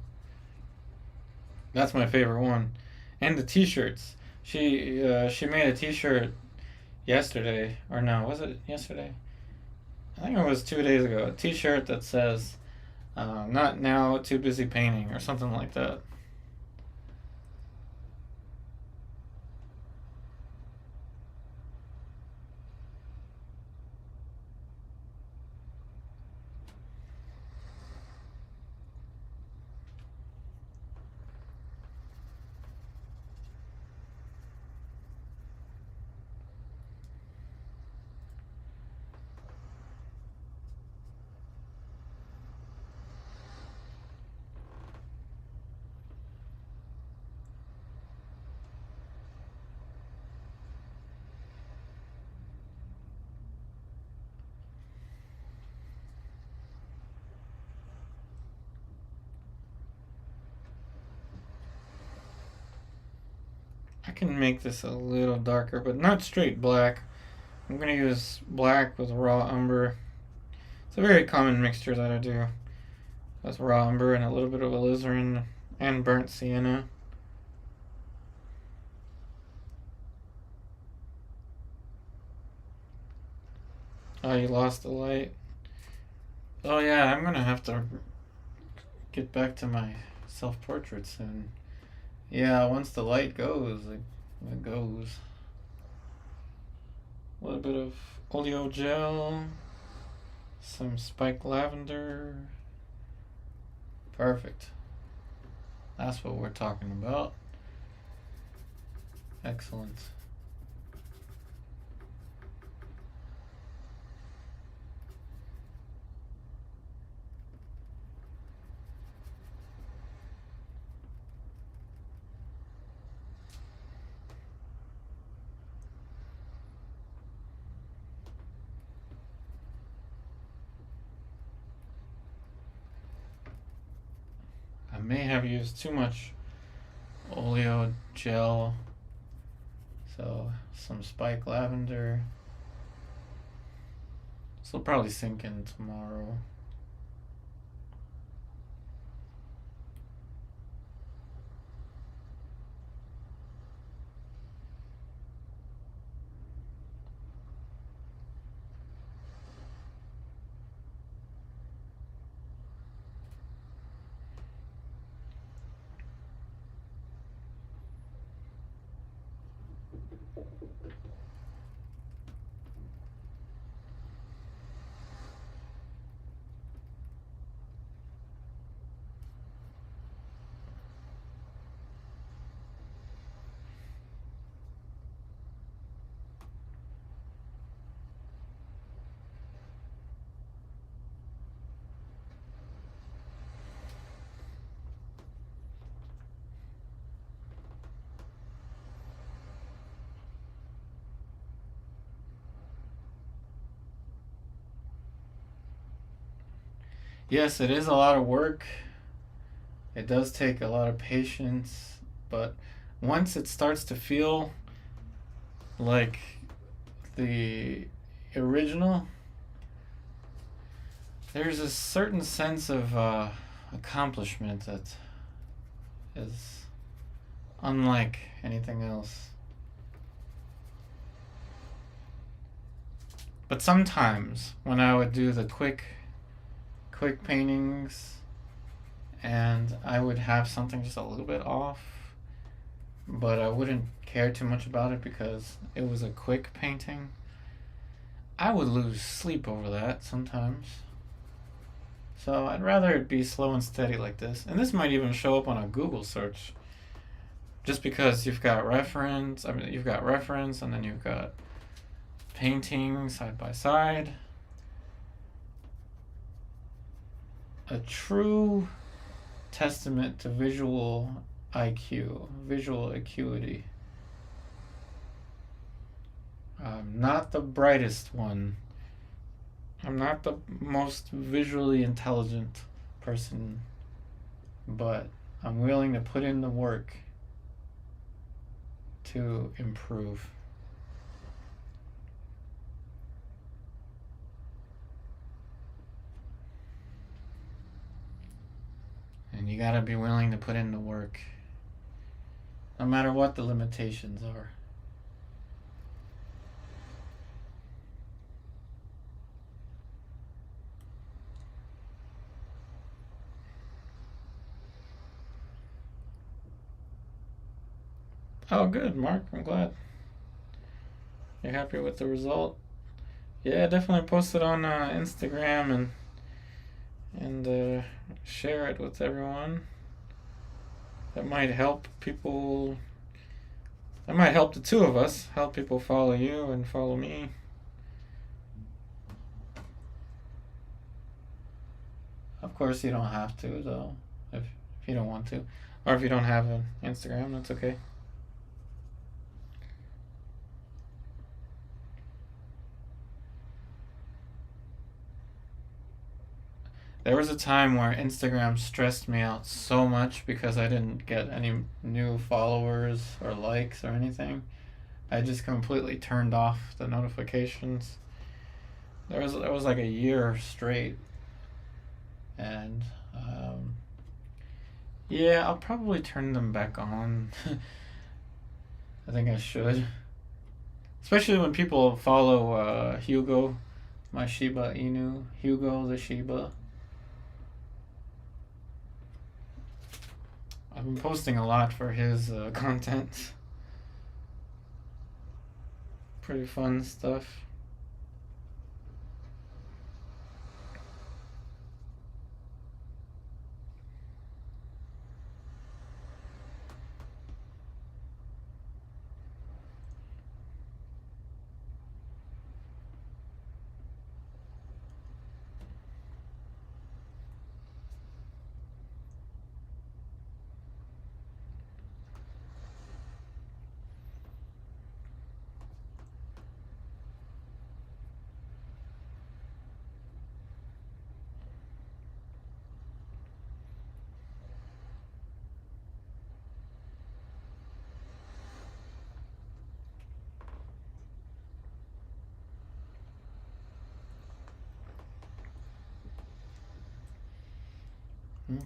Speaker 1: That's my favorite one, and the T-shirts. She made a T-shirt yesterday, or no, was it yesterday? I think it was 2 days ago. A T-shirt that says "Not now, too busy painting" or something like that. I can make this a little darker, but not straight black. I'm going to use black with raw umber. It's a very common mixture that I do with raw umber and a little bit of alizarin and burnt sienna. Oh, you lost the light. Oh yeah, I'm going to have to get back to my self-portrait soon. Yeah, once the light goes, it goes. A little bit of oleo gel, some spiked lavender. Perfect. That's what we're talking about. Excellent. I may have used too much oleo gel, so some spike lavender. This will probably sink in tomorrow. Yes, it is a lot of work. It does take a lot of patience, but once it starts to feel like the original, there's a certain sense of accomplishment that is unlike anything else. But sometimes when I would do the quick paintings and I would have something just a little bit off, but I wouldn't care too much about it because it was a quick painting, I would lose sleep over that sometimes. So I'd rather it be slow and steady like this. And this might even show up on a Google search. Just because you've got reference, you've got reference and then you've got painting side by side. A true testament to visual IQ, visual acuity. I'm not the brightest one. I'm not the most visually intelligent person, but I'm willing to put in the work to improve. And you gotta be willing to put in the work, no matter what the limitations are. Oh, good, Mark. I'm glad you're happy with the result. Yeah, definitely post it on Instagram and share it with everyone. That might help people. That might help the two of us. Help people follow you and follow me. Of course, you don't have to though, if you don't want to, or if you don't have an Instagram, that's okay. There was a time where Instagram stressed me out so much because I didn't get any new followers or likes or anything. I just completely turned off the notifications. There was like a year straight, and yeah, I'll probably turn them back on. I think I should, especially when people follow Hugo, my Shiba Inu, Hugo the Shiba. I've been posting a lot for his content. Pretty fun stuff.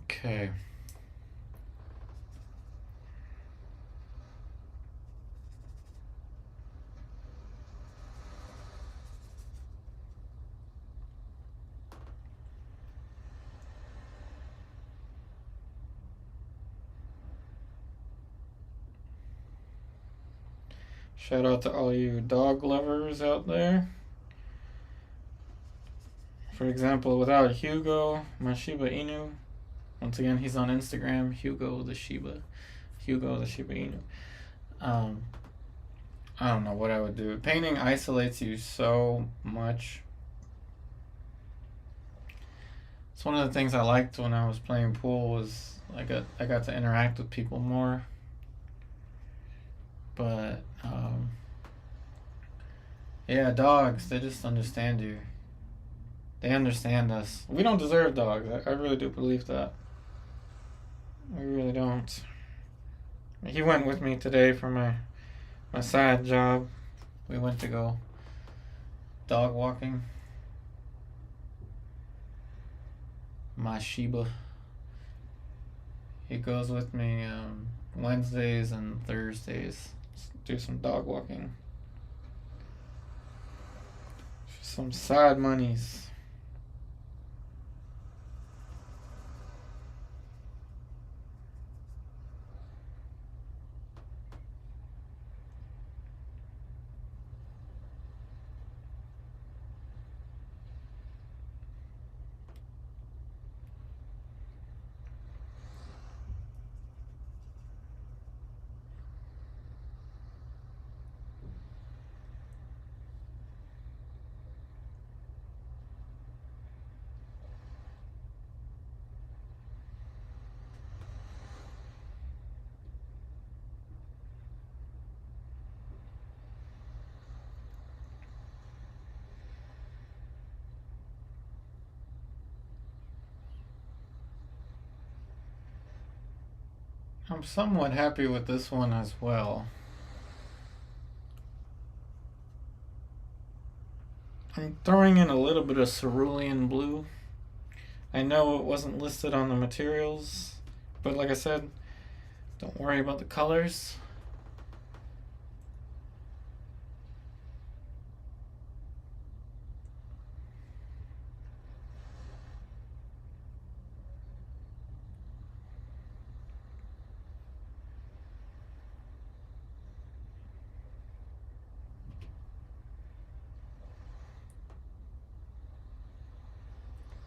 Speaker 1: Okay. Shout out to all you dog lovers out there. For example, without Hugo, my Shiba Inu, once again, he's on Instagram, Hugo the Shiba Inu. Um, I don't know what I would do. Painting isolates you so much. It's one of the things I liked when I was playing pool was I got to interact with people more. But yeah, dogs, they just understand you. They understand us. We don't deserve dogs. I really do believe that. We really don't. He went with me today for my side job. We went to go dog walking. My Shiba. He goes with me Wednesdays and Thursdays. Do some dog walking. Some side monies. I'm somewhat happy with this one as well. I'm throwing in a little bit of cerulean blue. I know it wasn't listed on the materials, but like I said, don't worry about the colors.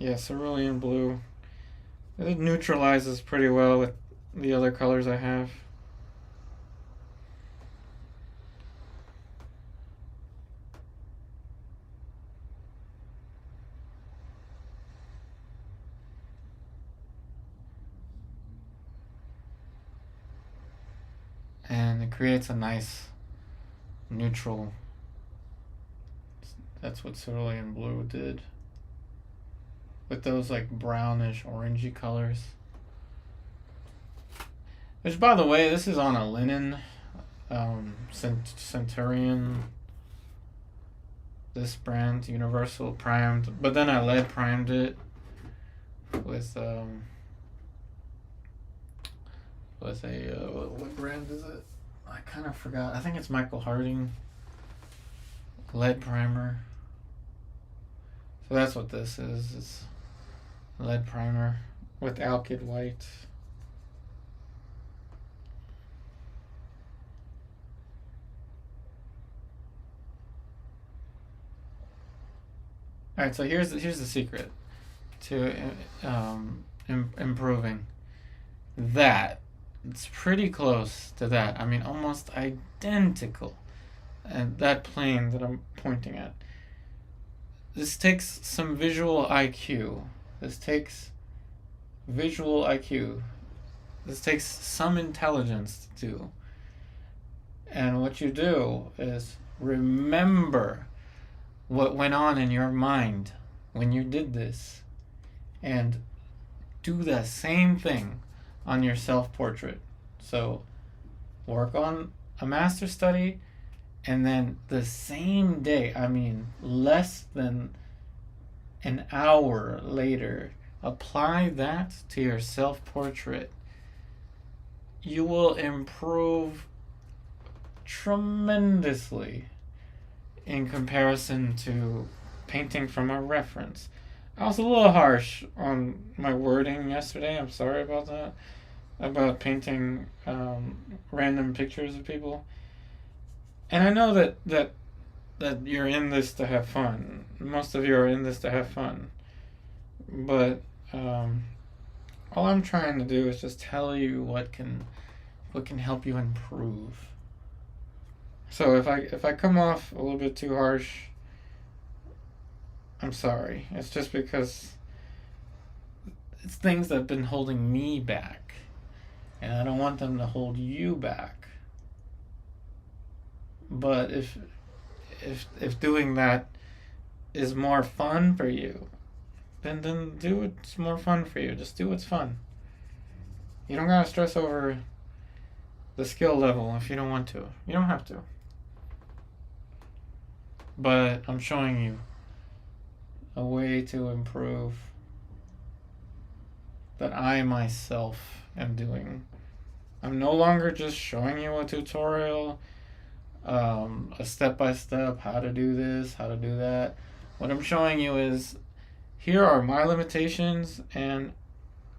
Speaker 1: Yeah, cerulean blue. It neutralizes pretty well with the other colors I have. And it creates a nice neutral. That's what cerulean blue did. With those like brownish orangey colors. Which, by the way, this is on a linen Centurion. This brand, Universal primed, but then I lead primed it with a what brand is it? I kind of forgot. I think it's Michael Harding lead primer. So that's what this is. It's lead primer with alkyd white. All right, so here's the secret to improving that. It's pretty close to that. I mean, almost identical. And that plane that I'm pointing at. This takes some visual IQ. This takes visual IQ. This takes some intelligence to do. And what you do is remember what went on in your mind when you did this, and do the same thing on your self-portrait. So work on a master study, and then the same day, I mean less than an hour later, apply that to your self-portrait. You will improve tremendously in comparison to painting from a reference. I was a little harsh on my wording yesterday. I'm sorry about that. About painting random pictures of people. And I know that you're in this to have fun. Most of you are in this to have fun. But all I'm trying to do is just tell you what can help you improve. So if I come off a little bit too harsh, I'm sorry. It's just because it's things that have been holding me back, and I don't want them to hold you back. But if doing that is more fun for you, then do what's more fun for you. Just do what's fun. You don't gotta stress over the skill level if you don't want to. You don't have to. But I'm showing you a way to improve that I myself am doing. I'm no longer just showing you a tutorial, a step-by-step how to do this, how to do that. What I'm showing you is, here are my limitations, and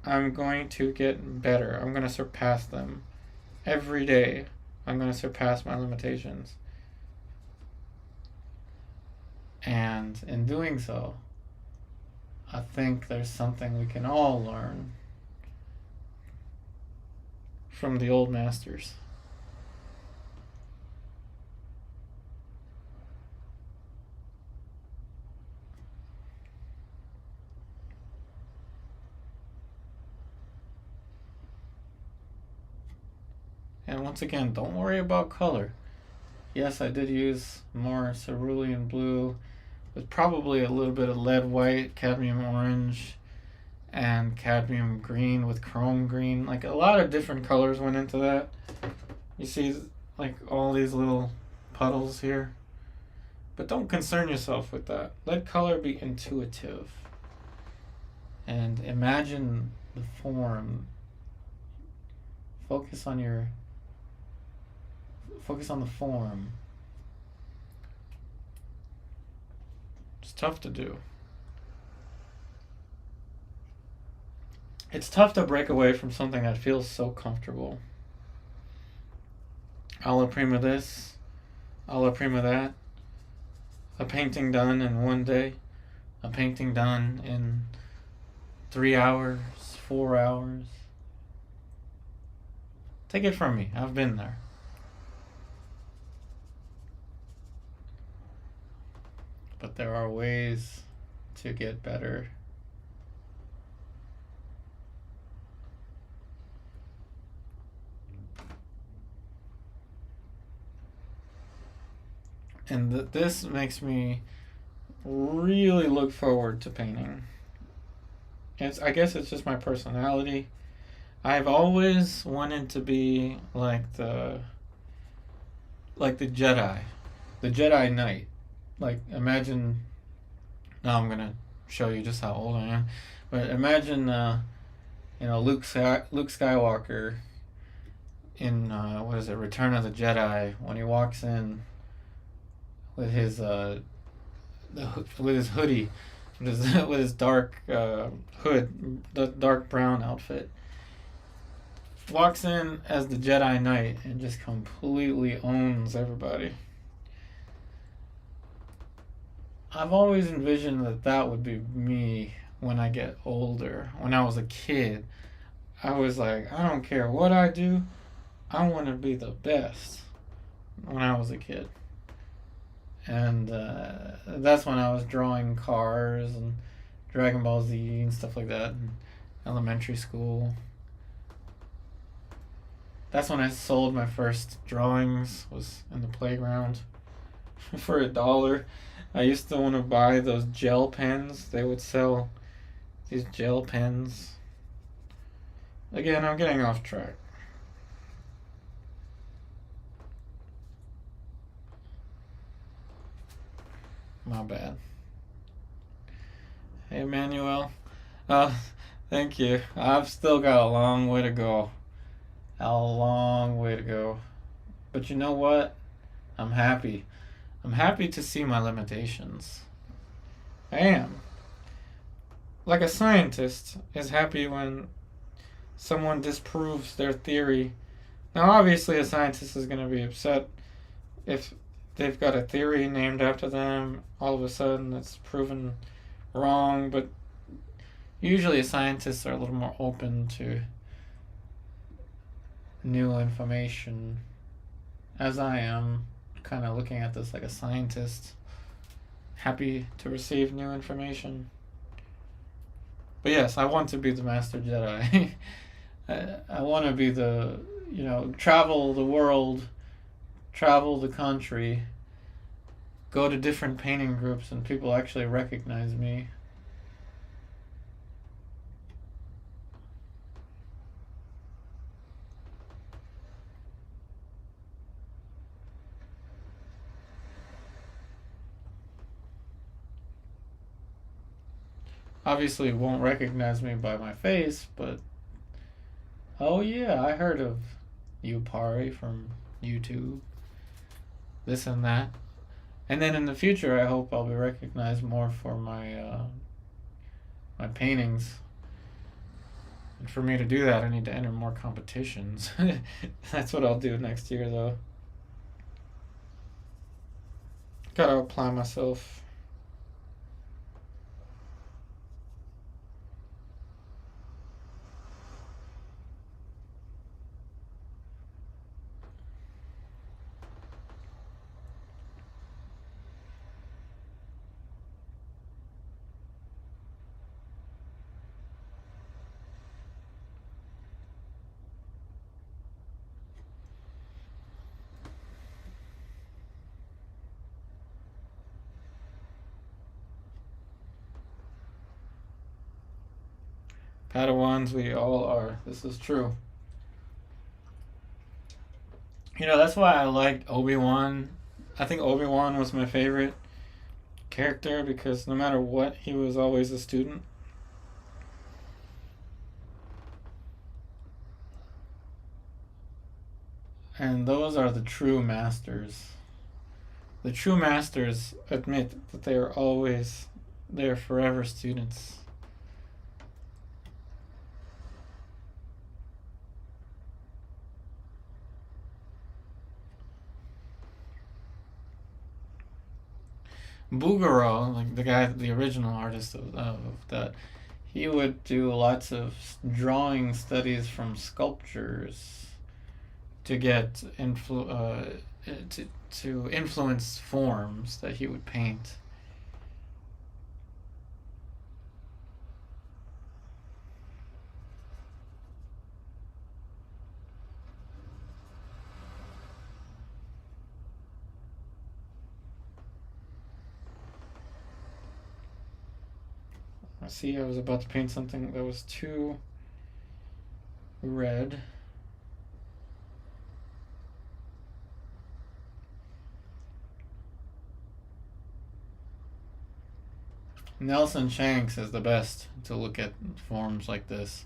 Speaker 1: I'm going to get better. I'm going to surpass them. Every day, I'm going to surpass my limitations. And in doing so, I think there's something we can all learn from the old masters. And once again, don't worry about color. Yes, I did use more cerulean blue with probably a little bit of lead white, cadmium orange, and cadmium green with chrome green. Like a lot of different colors went into that. You see like all these little puddles here. But don't concern yourself with that. Let color be intuitive. And imagine the form. Focus on the form. It's tough to do. It's tough to break away from something that feels so comfortable. Alla prima this, alla prima that. A painting done in one day. A painting done in 3 hours, 4 hours. Take it from me. I've been there. But there are ways to get better. And this makes me really look forward to painting. I guess it's just my personality. I've always wanted to be like the Jedi, the Jedi Knight. Like imagine. Now I'm gonna show you just how old I am, but imagine Luke Skywalker in what is it, Return of the Jedi, when he walks in with his with his hoodie, with his dark hood, the dark brown outfit. Walks in as the Jedi Knight and just completely owns everybody. I've always envisioned that would be me when I get older. When I was a kid, I was like, I don't care what I do, I want to be the best when I was a kid. And that's when I was drawing cars and Dragon Ball Z and stuff like that in elementary school. That's when I sold my first drawings, was in the playground for $1. I used to want to buy those gel pens. They would sell these gel pens. Again, I'm getting off track. My bad. Hey, Emmanuel. Thank you. I've still got a long way to go. A long way to go. But you know what? I'm happy. I'm happy to see my limitations. I am. Like a scientist is happy when someone disproves their theory. Now, obviously, a scientist is going to be upset if they've got a theory named after them. All of a sudden, it's proven wrong. But usually, scientists are a little more open to new information, as I am, kind of looking at this like a scientist, happy to receive new information. But yes, I want to be the Master Jedi. I want to be the, travel the world, travel the country, go to different painting groups and people actually recognize me. Obviously won't recognize me by my face, but oh yeah, I heard of Yupari from YouTube, this and that. And then in the future, I hope I'll be recognized more for my my paintings. And for me to do that, I need to enter more competitions. That's what I'll do next year, though. Gotta apply myself. Padawans, we all are. This is true. You know, that's why I liked Obi-Wan. I think Obi-Wan was my favorite character because no matter what, he was always a student. And those are the true masters. The true masters admit that they are always, they are forever students. Bouguereau, like the guy, the original artist of that, he would do lots of drawing studies from sculptures to get to influence forms that he would paint. I see I was about to paint something that was too red. Nelson Shanks is the best to look at forms like this.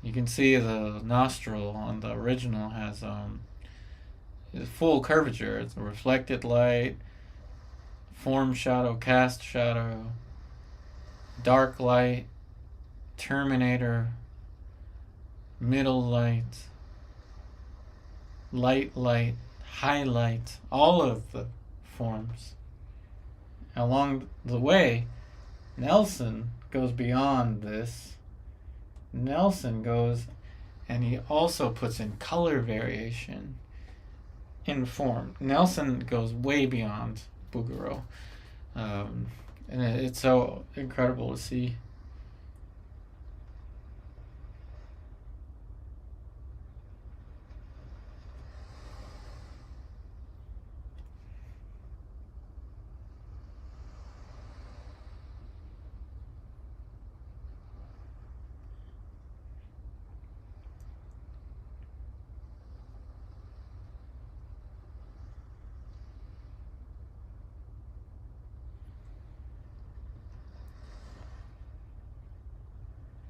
Speaker 1: You can see the nostril on the original has full curvature. It's a reflected light, form shadow, cast shadow, dark light, terminator, middle light, light, highlight, all of the forms. Along the way, Nelson goes beyond this. Nelson goes and he also puts in color variation in form. Nelson goes way beyond Bouguereau. And it's so incredible to see.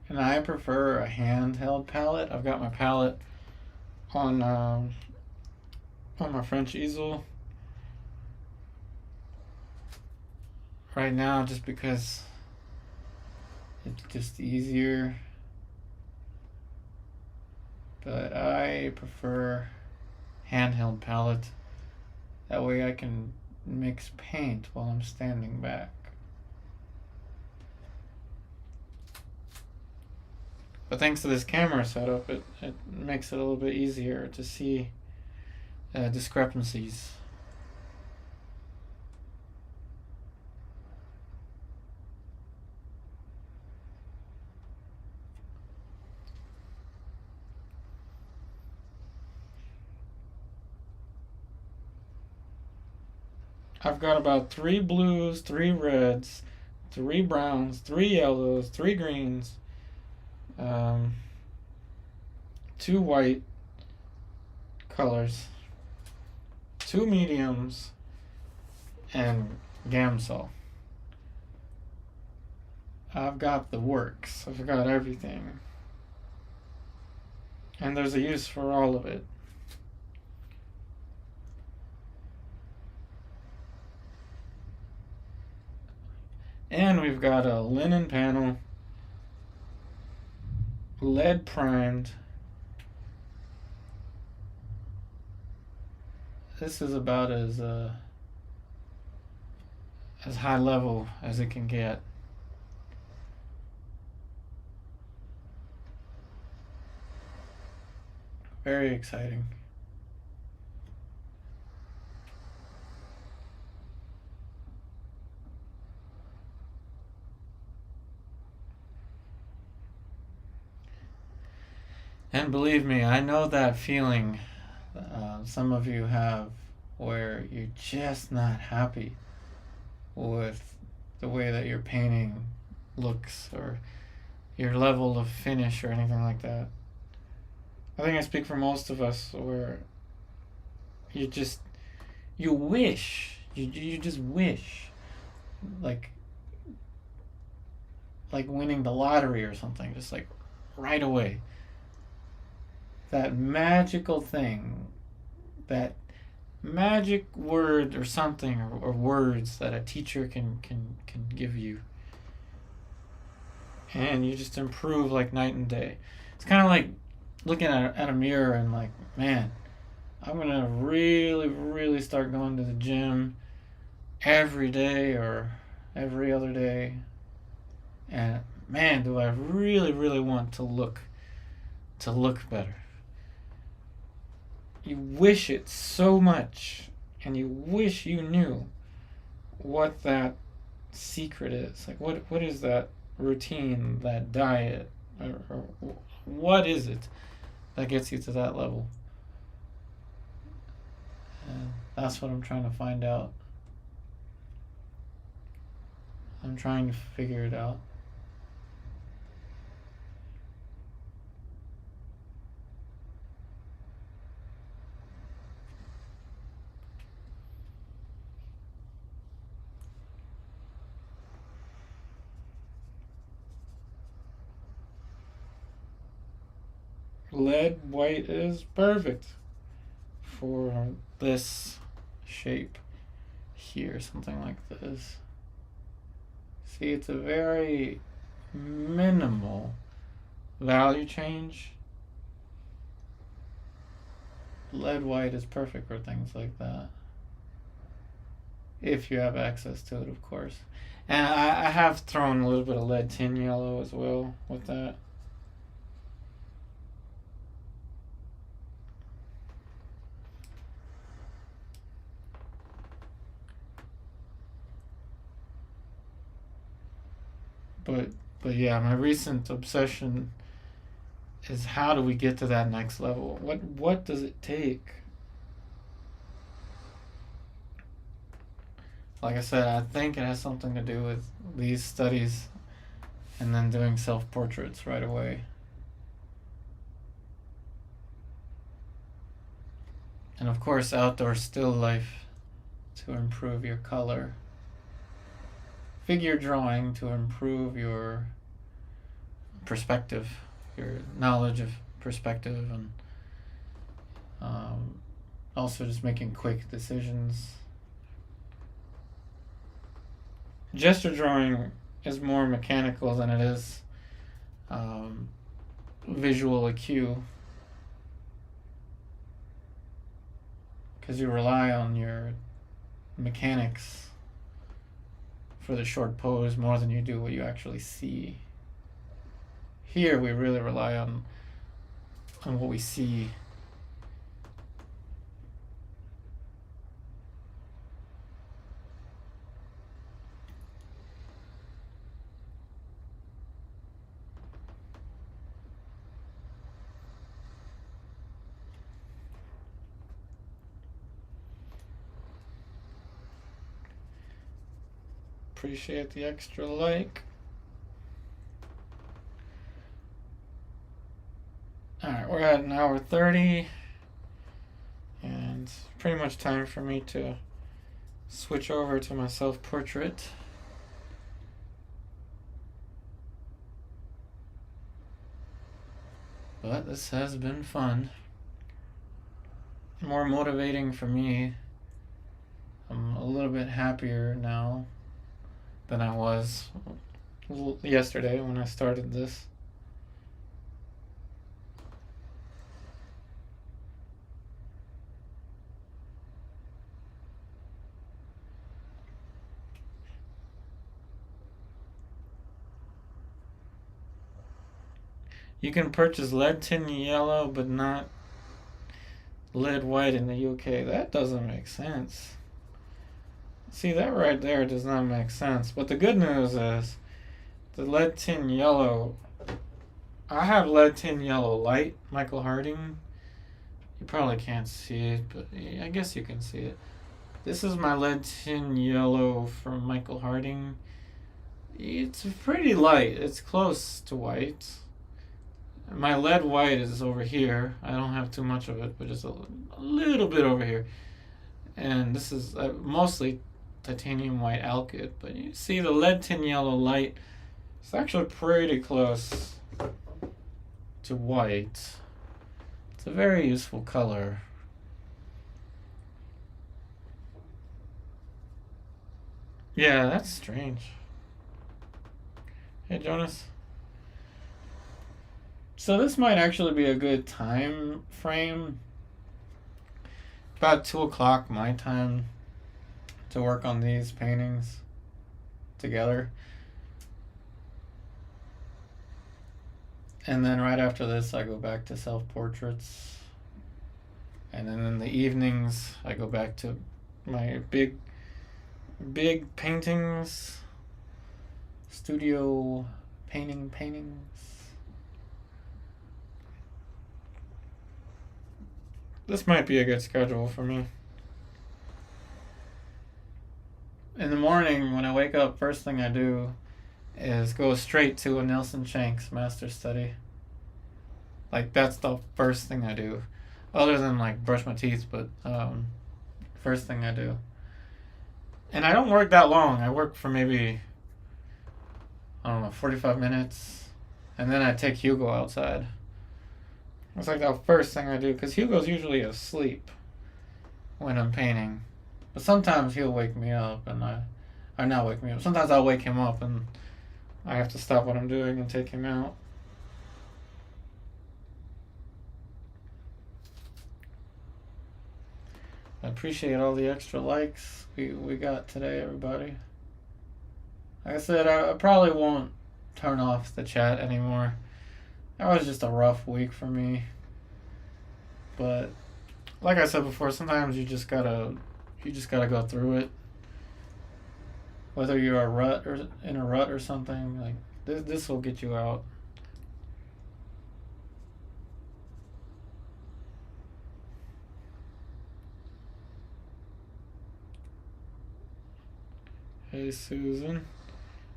Speaker 1: And I prefer a handheld palette. I've got my palette on my French easel right now, just because it's just easier. But I prefer handheld palette. That way I can mix paint while I'm standing back. But thanks to this camera setup, it makes it a little bit easier to see discrepancies. I've got about 3 blues, 3 reds, 3 browns, 3 yellows, 3 greens, 2 white colors, 2 mediums, and Gamsol. I've got the works. I've got everything. And there's a use for all of it. And we've got a linen panel, lead primed. This is about as high level as it can get. Very exciting. And believe me, I know that feeling some of you have, where you're just not happy with the way that your painting looks, or your level of finish or anything like that. I think I speak for most of us where you just you just wish like winning the lottery or something, just like right away. That magical thing, that magic word or something, or words that a teacher can give you, and you just improve like night and day. It's kind of like looking at a mirror and like, man, I'm gonna really start going to the gym every day or every other day, and man, do I really want to look better. You wish it so much, and you wish you knew what that secret is. Like, what is that routine, that diet, or what is it that gets you to that level? And that's what I'm trying to find out. I'm trying to figure it out. Lead white is perfect for this shape here, something like this. See, it's a very minimal value change. Lead white is perfect for things like that, if you have access to it, of course. And I have thrown a little bit of lead tin yellow as well with that. But yeah, my recent obsession is, how do we get to that next level? What does it take? Like I said, I think it has something to do with these studies and then doing self-portraits right away. And of course, outdoor still life to improve your color. Figure drawing to improve your perspective, your knowledge of perspective, and also just making quick decisions. Gesture drawing is more mechanical than it is visual IQ, because you rely on your mechanics for the short pose more than you do what you actually see. Here we really rely on what we see. Appreciate the extra like. Alright, we're at an hour 30, and it's pretty much time for me to switch over to my self-portrait. But this has been fun. More motivating for me. I'm a little bit happier now than I was yesterday when I started this. You can purchase lead tin yellow, but not lead white in the UK. That doesn't make sense. See, that right there does not make sense. But the good news is, the lead tin yellow, I have lead tin yellow light, Michael Harding. You probably can't see it, but I guess you can see it. This is my lead tin yellow from Michael Harding. It's pretty light. It's close to white. My lead white is over here. I don't have too much of it, but just a little bit over here. And this is mostly titanium white alkyd. But you see the lead tin yellow light. It's actually pretty close to white. It's a very useful color. Yeah, that's strange. Hey, Jonas. So this might actually be a good time frame. About 2 o'clock my time to work on these paintings together. And then right after this, I go back to self-portraits. And then in the evenings, I go back to my big paintings, studio paintings. This might be a good schedule for me. In the morning, when I wake up, first thing I do is go straight to a Nelson Shanks master study. Like, that's the first thing I do. Other than, like, brush my teeth, but first thing I do. And I don't work that long. I work for maybe, I don't know, 45 minutes. And then I take Hugo outside. It's like the first thing I do, because Hugo's usually asleep when I'm painting. But sometimes he'll wake me up, and or not wake me up. Sometimes I'll wake him up, and I have to stop what I'm doing and take him out. I appreciate all the extra likes we got today, everybody. Like I said, I probably won't turn off the chat anymore. That was just a rough week for me. But like I said before, sometimes you just gotta go through it. Whether you're in a rut or something, like this will get you out. Hey Susan.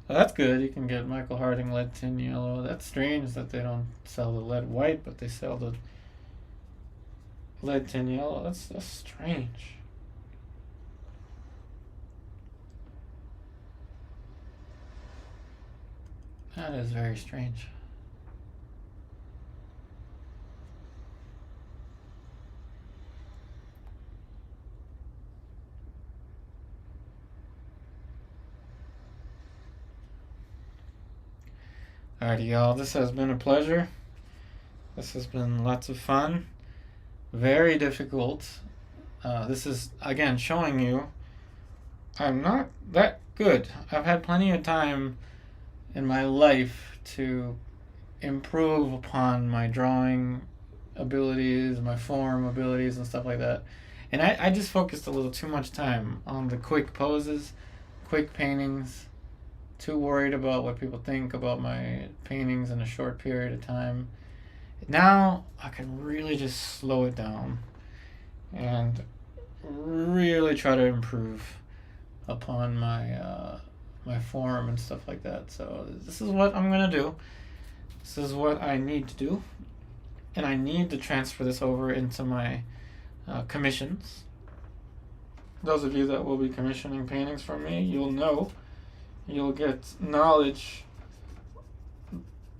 Speaker 1: Well, that's good. You can get Michael Harding lead tin yellow. That's strange that they don't sell the lead white, but they sell the lead tin yellow. That's strange. That is very strange. Alrighty, y'all. This has been a pleasure. This has been lots of fun. Very difficult. This is, again, showing you I'm not that good. I've had plenty of time in my life to improve upon my drawing abilities, my form abilities, and stuff like that. And I just focused a little too much time on the quick poses, quick paintings, too worried about what people think about my paintings in a short period of time. Now I can really just slow it down and really try to improve upon my my form and stuff like that. So this is what I'm gonna do. This is what I need to do, and I need to transfer this over into my commissions. Those of you that will be commissioning paintings from me, you'll get knowledge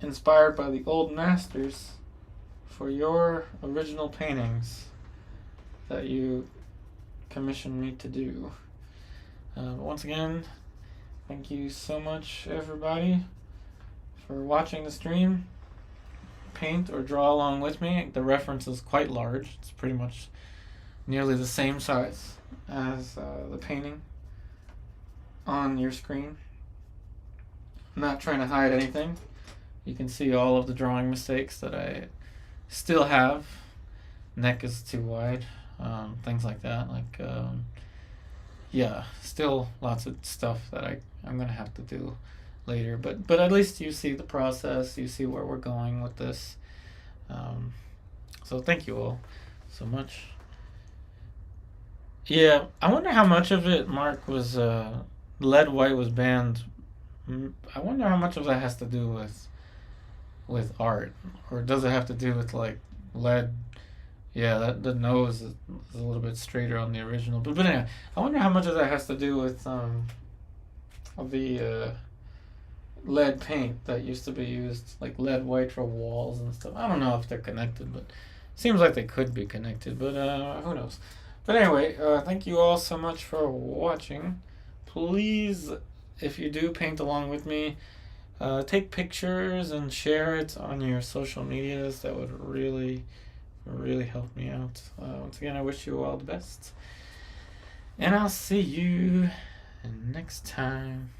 Speaker 1: inspired by the old masters for your original paintings that you commissioned me to do. Once again, thank you so much, everybody, for watching the stream. Paint or draw along with me. The reference is quite large. It's pretty much nearly the same size as the painting on your screen. I'm not trying to hide anything. You can see all of the drawing mistakes that I still have. Neck is too wide, things like that. Yeah, still lots of stuff that I'm gonna have to do later. But at least you see the process. You see where we're going with this. So thank you all so much. Yeah, I wonder how much of it, Mark, was lead white was banned I wonder how much of that has to do with art, or does it have to do with like lead? Yeah, that the nose is a little bit straighter on the original, but anyway, I wonder how much of that has to do with the lead paint that used to be used, like lead white for walls and stuff. I don't know if they're connected, but seems like they could be connected, but who knows. But anyway, thank you all so much for watching. Please, if you do paint along with me, take pictures and share it on your social medias. That would really, really help me out. Once again, I wish you all the best. And I'll see you next time.